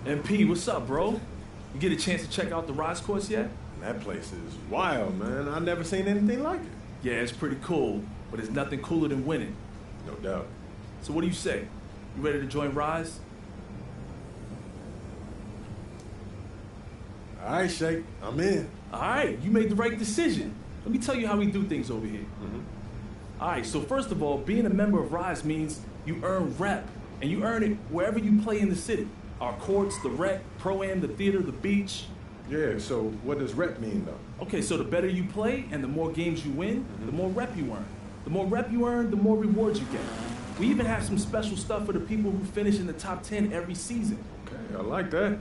MP, what's up, bro? You get a chance to check out the Rise course yet? That place is wild, man. I've never seen anything like it. Yeah, it's pretty cool, but there's nothing cooler than winning. No doubt. So what do you say? You ready to join Rise? All right, Shake. I'm in. All right, you made the right decision. Let me tell you how we do things over here. All right, so first of all, being a member of Rise means you earn rep, and you earn it wherever you play in the city. Our courts, the rec, pro-am, the theater, the beach. Yeah, so what does rep mean, though? Okay, so the better you play and the more games you win, the more rep you earn. The more rep you earn, the more rewards you get. We even have some special stuff for the people who finish in the top 10 every season. Okay, I like that.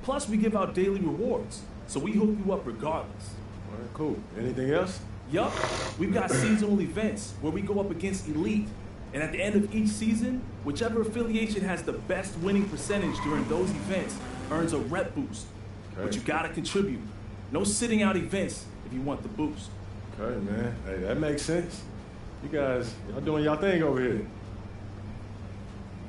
Plus, we give out daily rewards, so we hook you up regardless. All right, cool. Anything else? Yup, we've got seasonal events where we go up against elite. And at the end of each season, whichever affiliation has the best winning percentage during those events earns a rep boost. Okay. But you gotta contribute. No sitting out events if you want the boost. Okay, man. Hey, that makes sense. You guys, y'all doing y'all thing over here.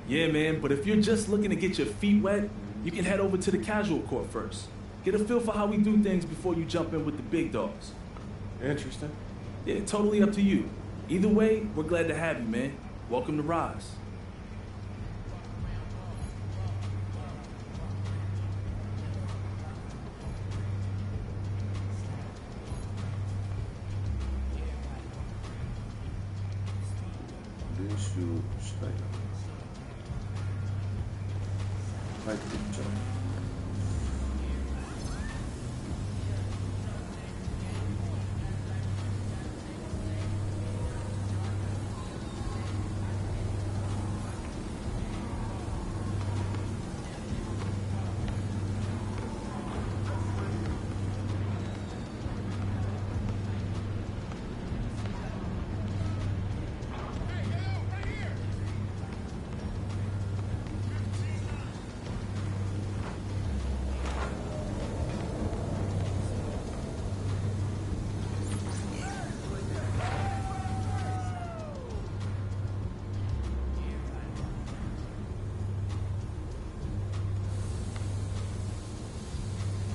Yeah, man, but if you're just looking to get your feet wet, you can head over to the casual court first. Get a feel for how we do things before you jump in with the big dogs. Interesting. Yeah, totally up to you. Either way, we're glad to have you, man. Welcome to Rise.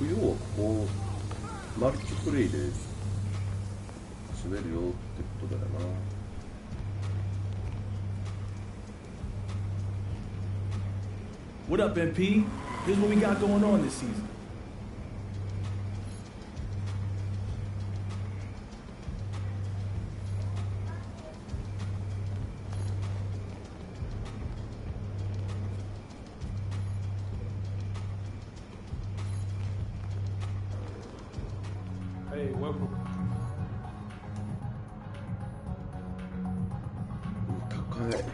要はこうマルチプレイで滑るよってことだよな。What up, MP? Here's what we got going on this season. Hey, welcome. 高い。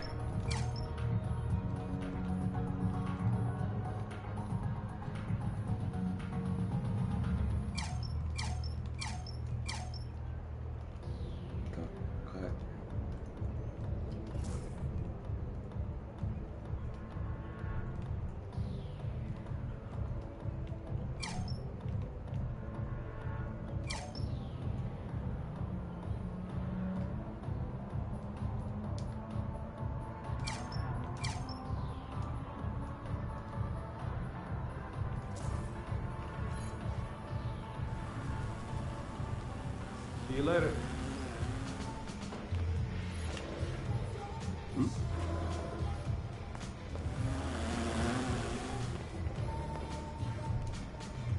See you later.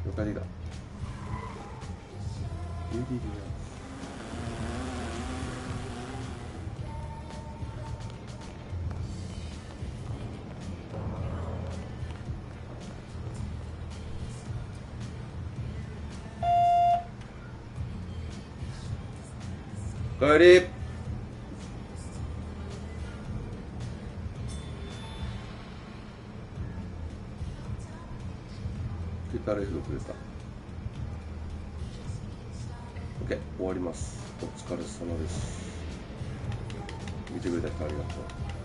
Localidad. Ready? OK、終わります。お疲れ様です。見てくれた人ありがとう。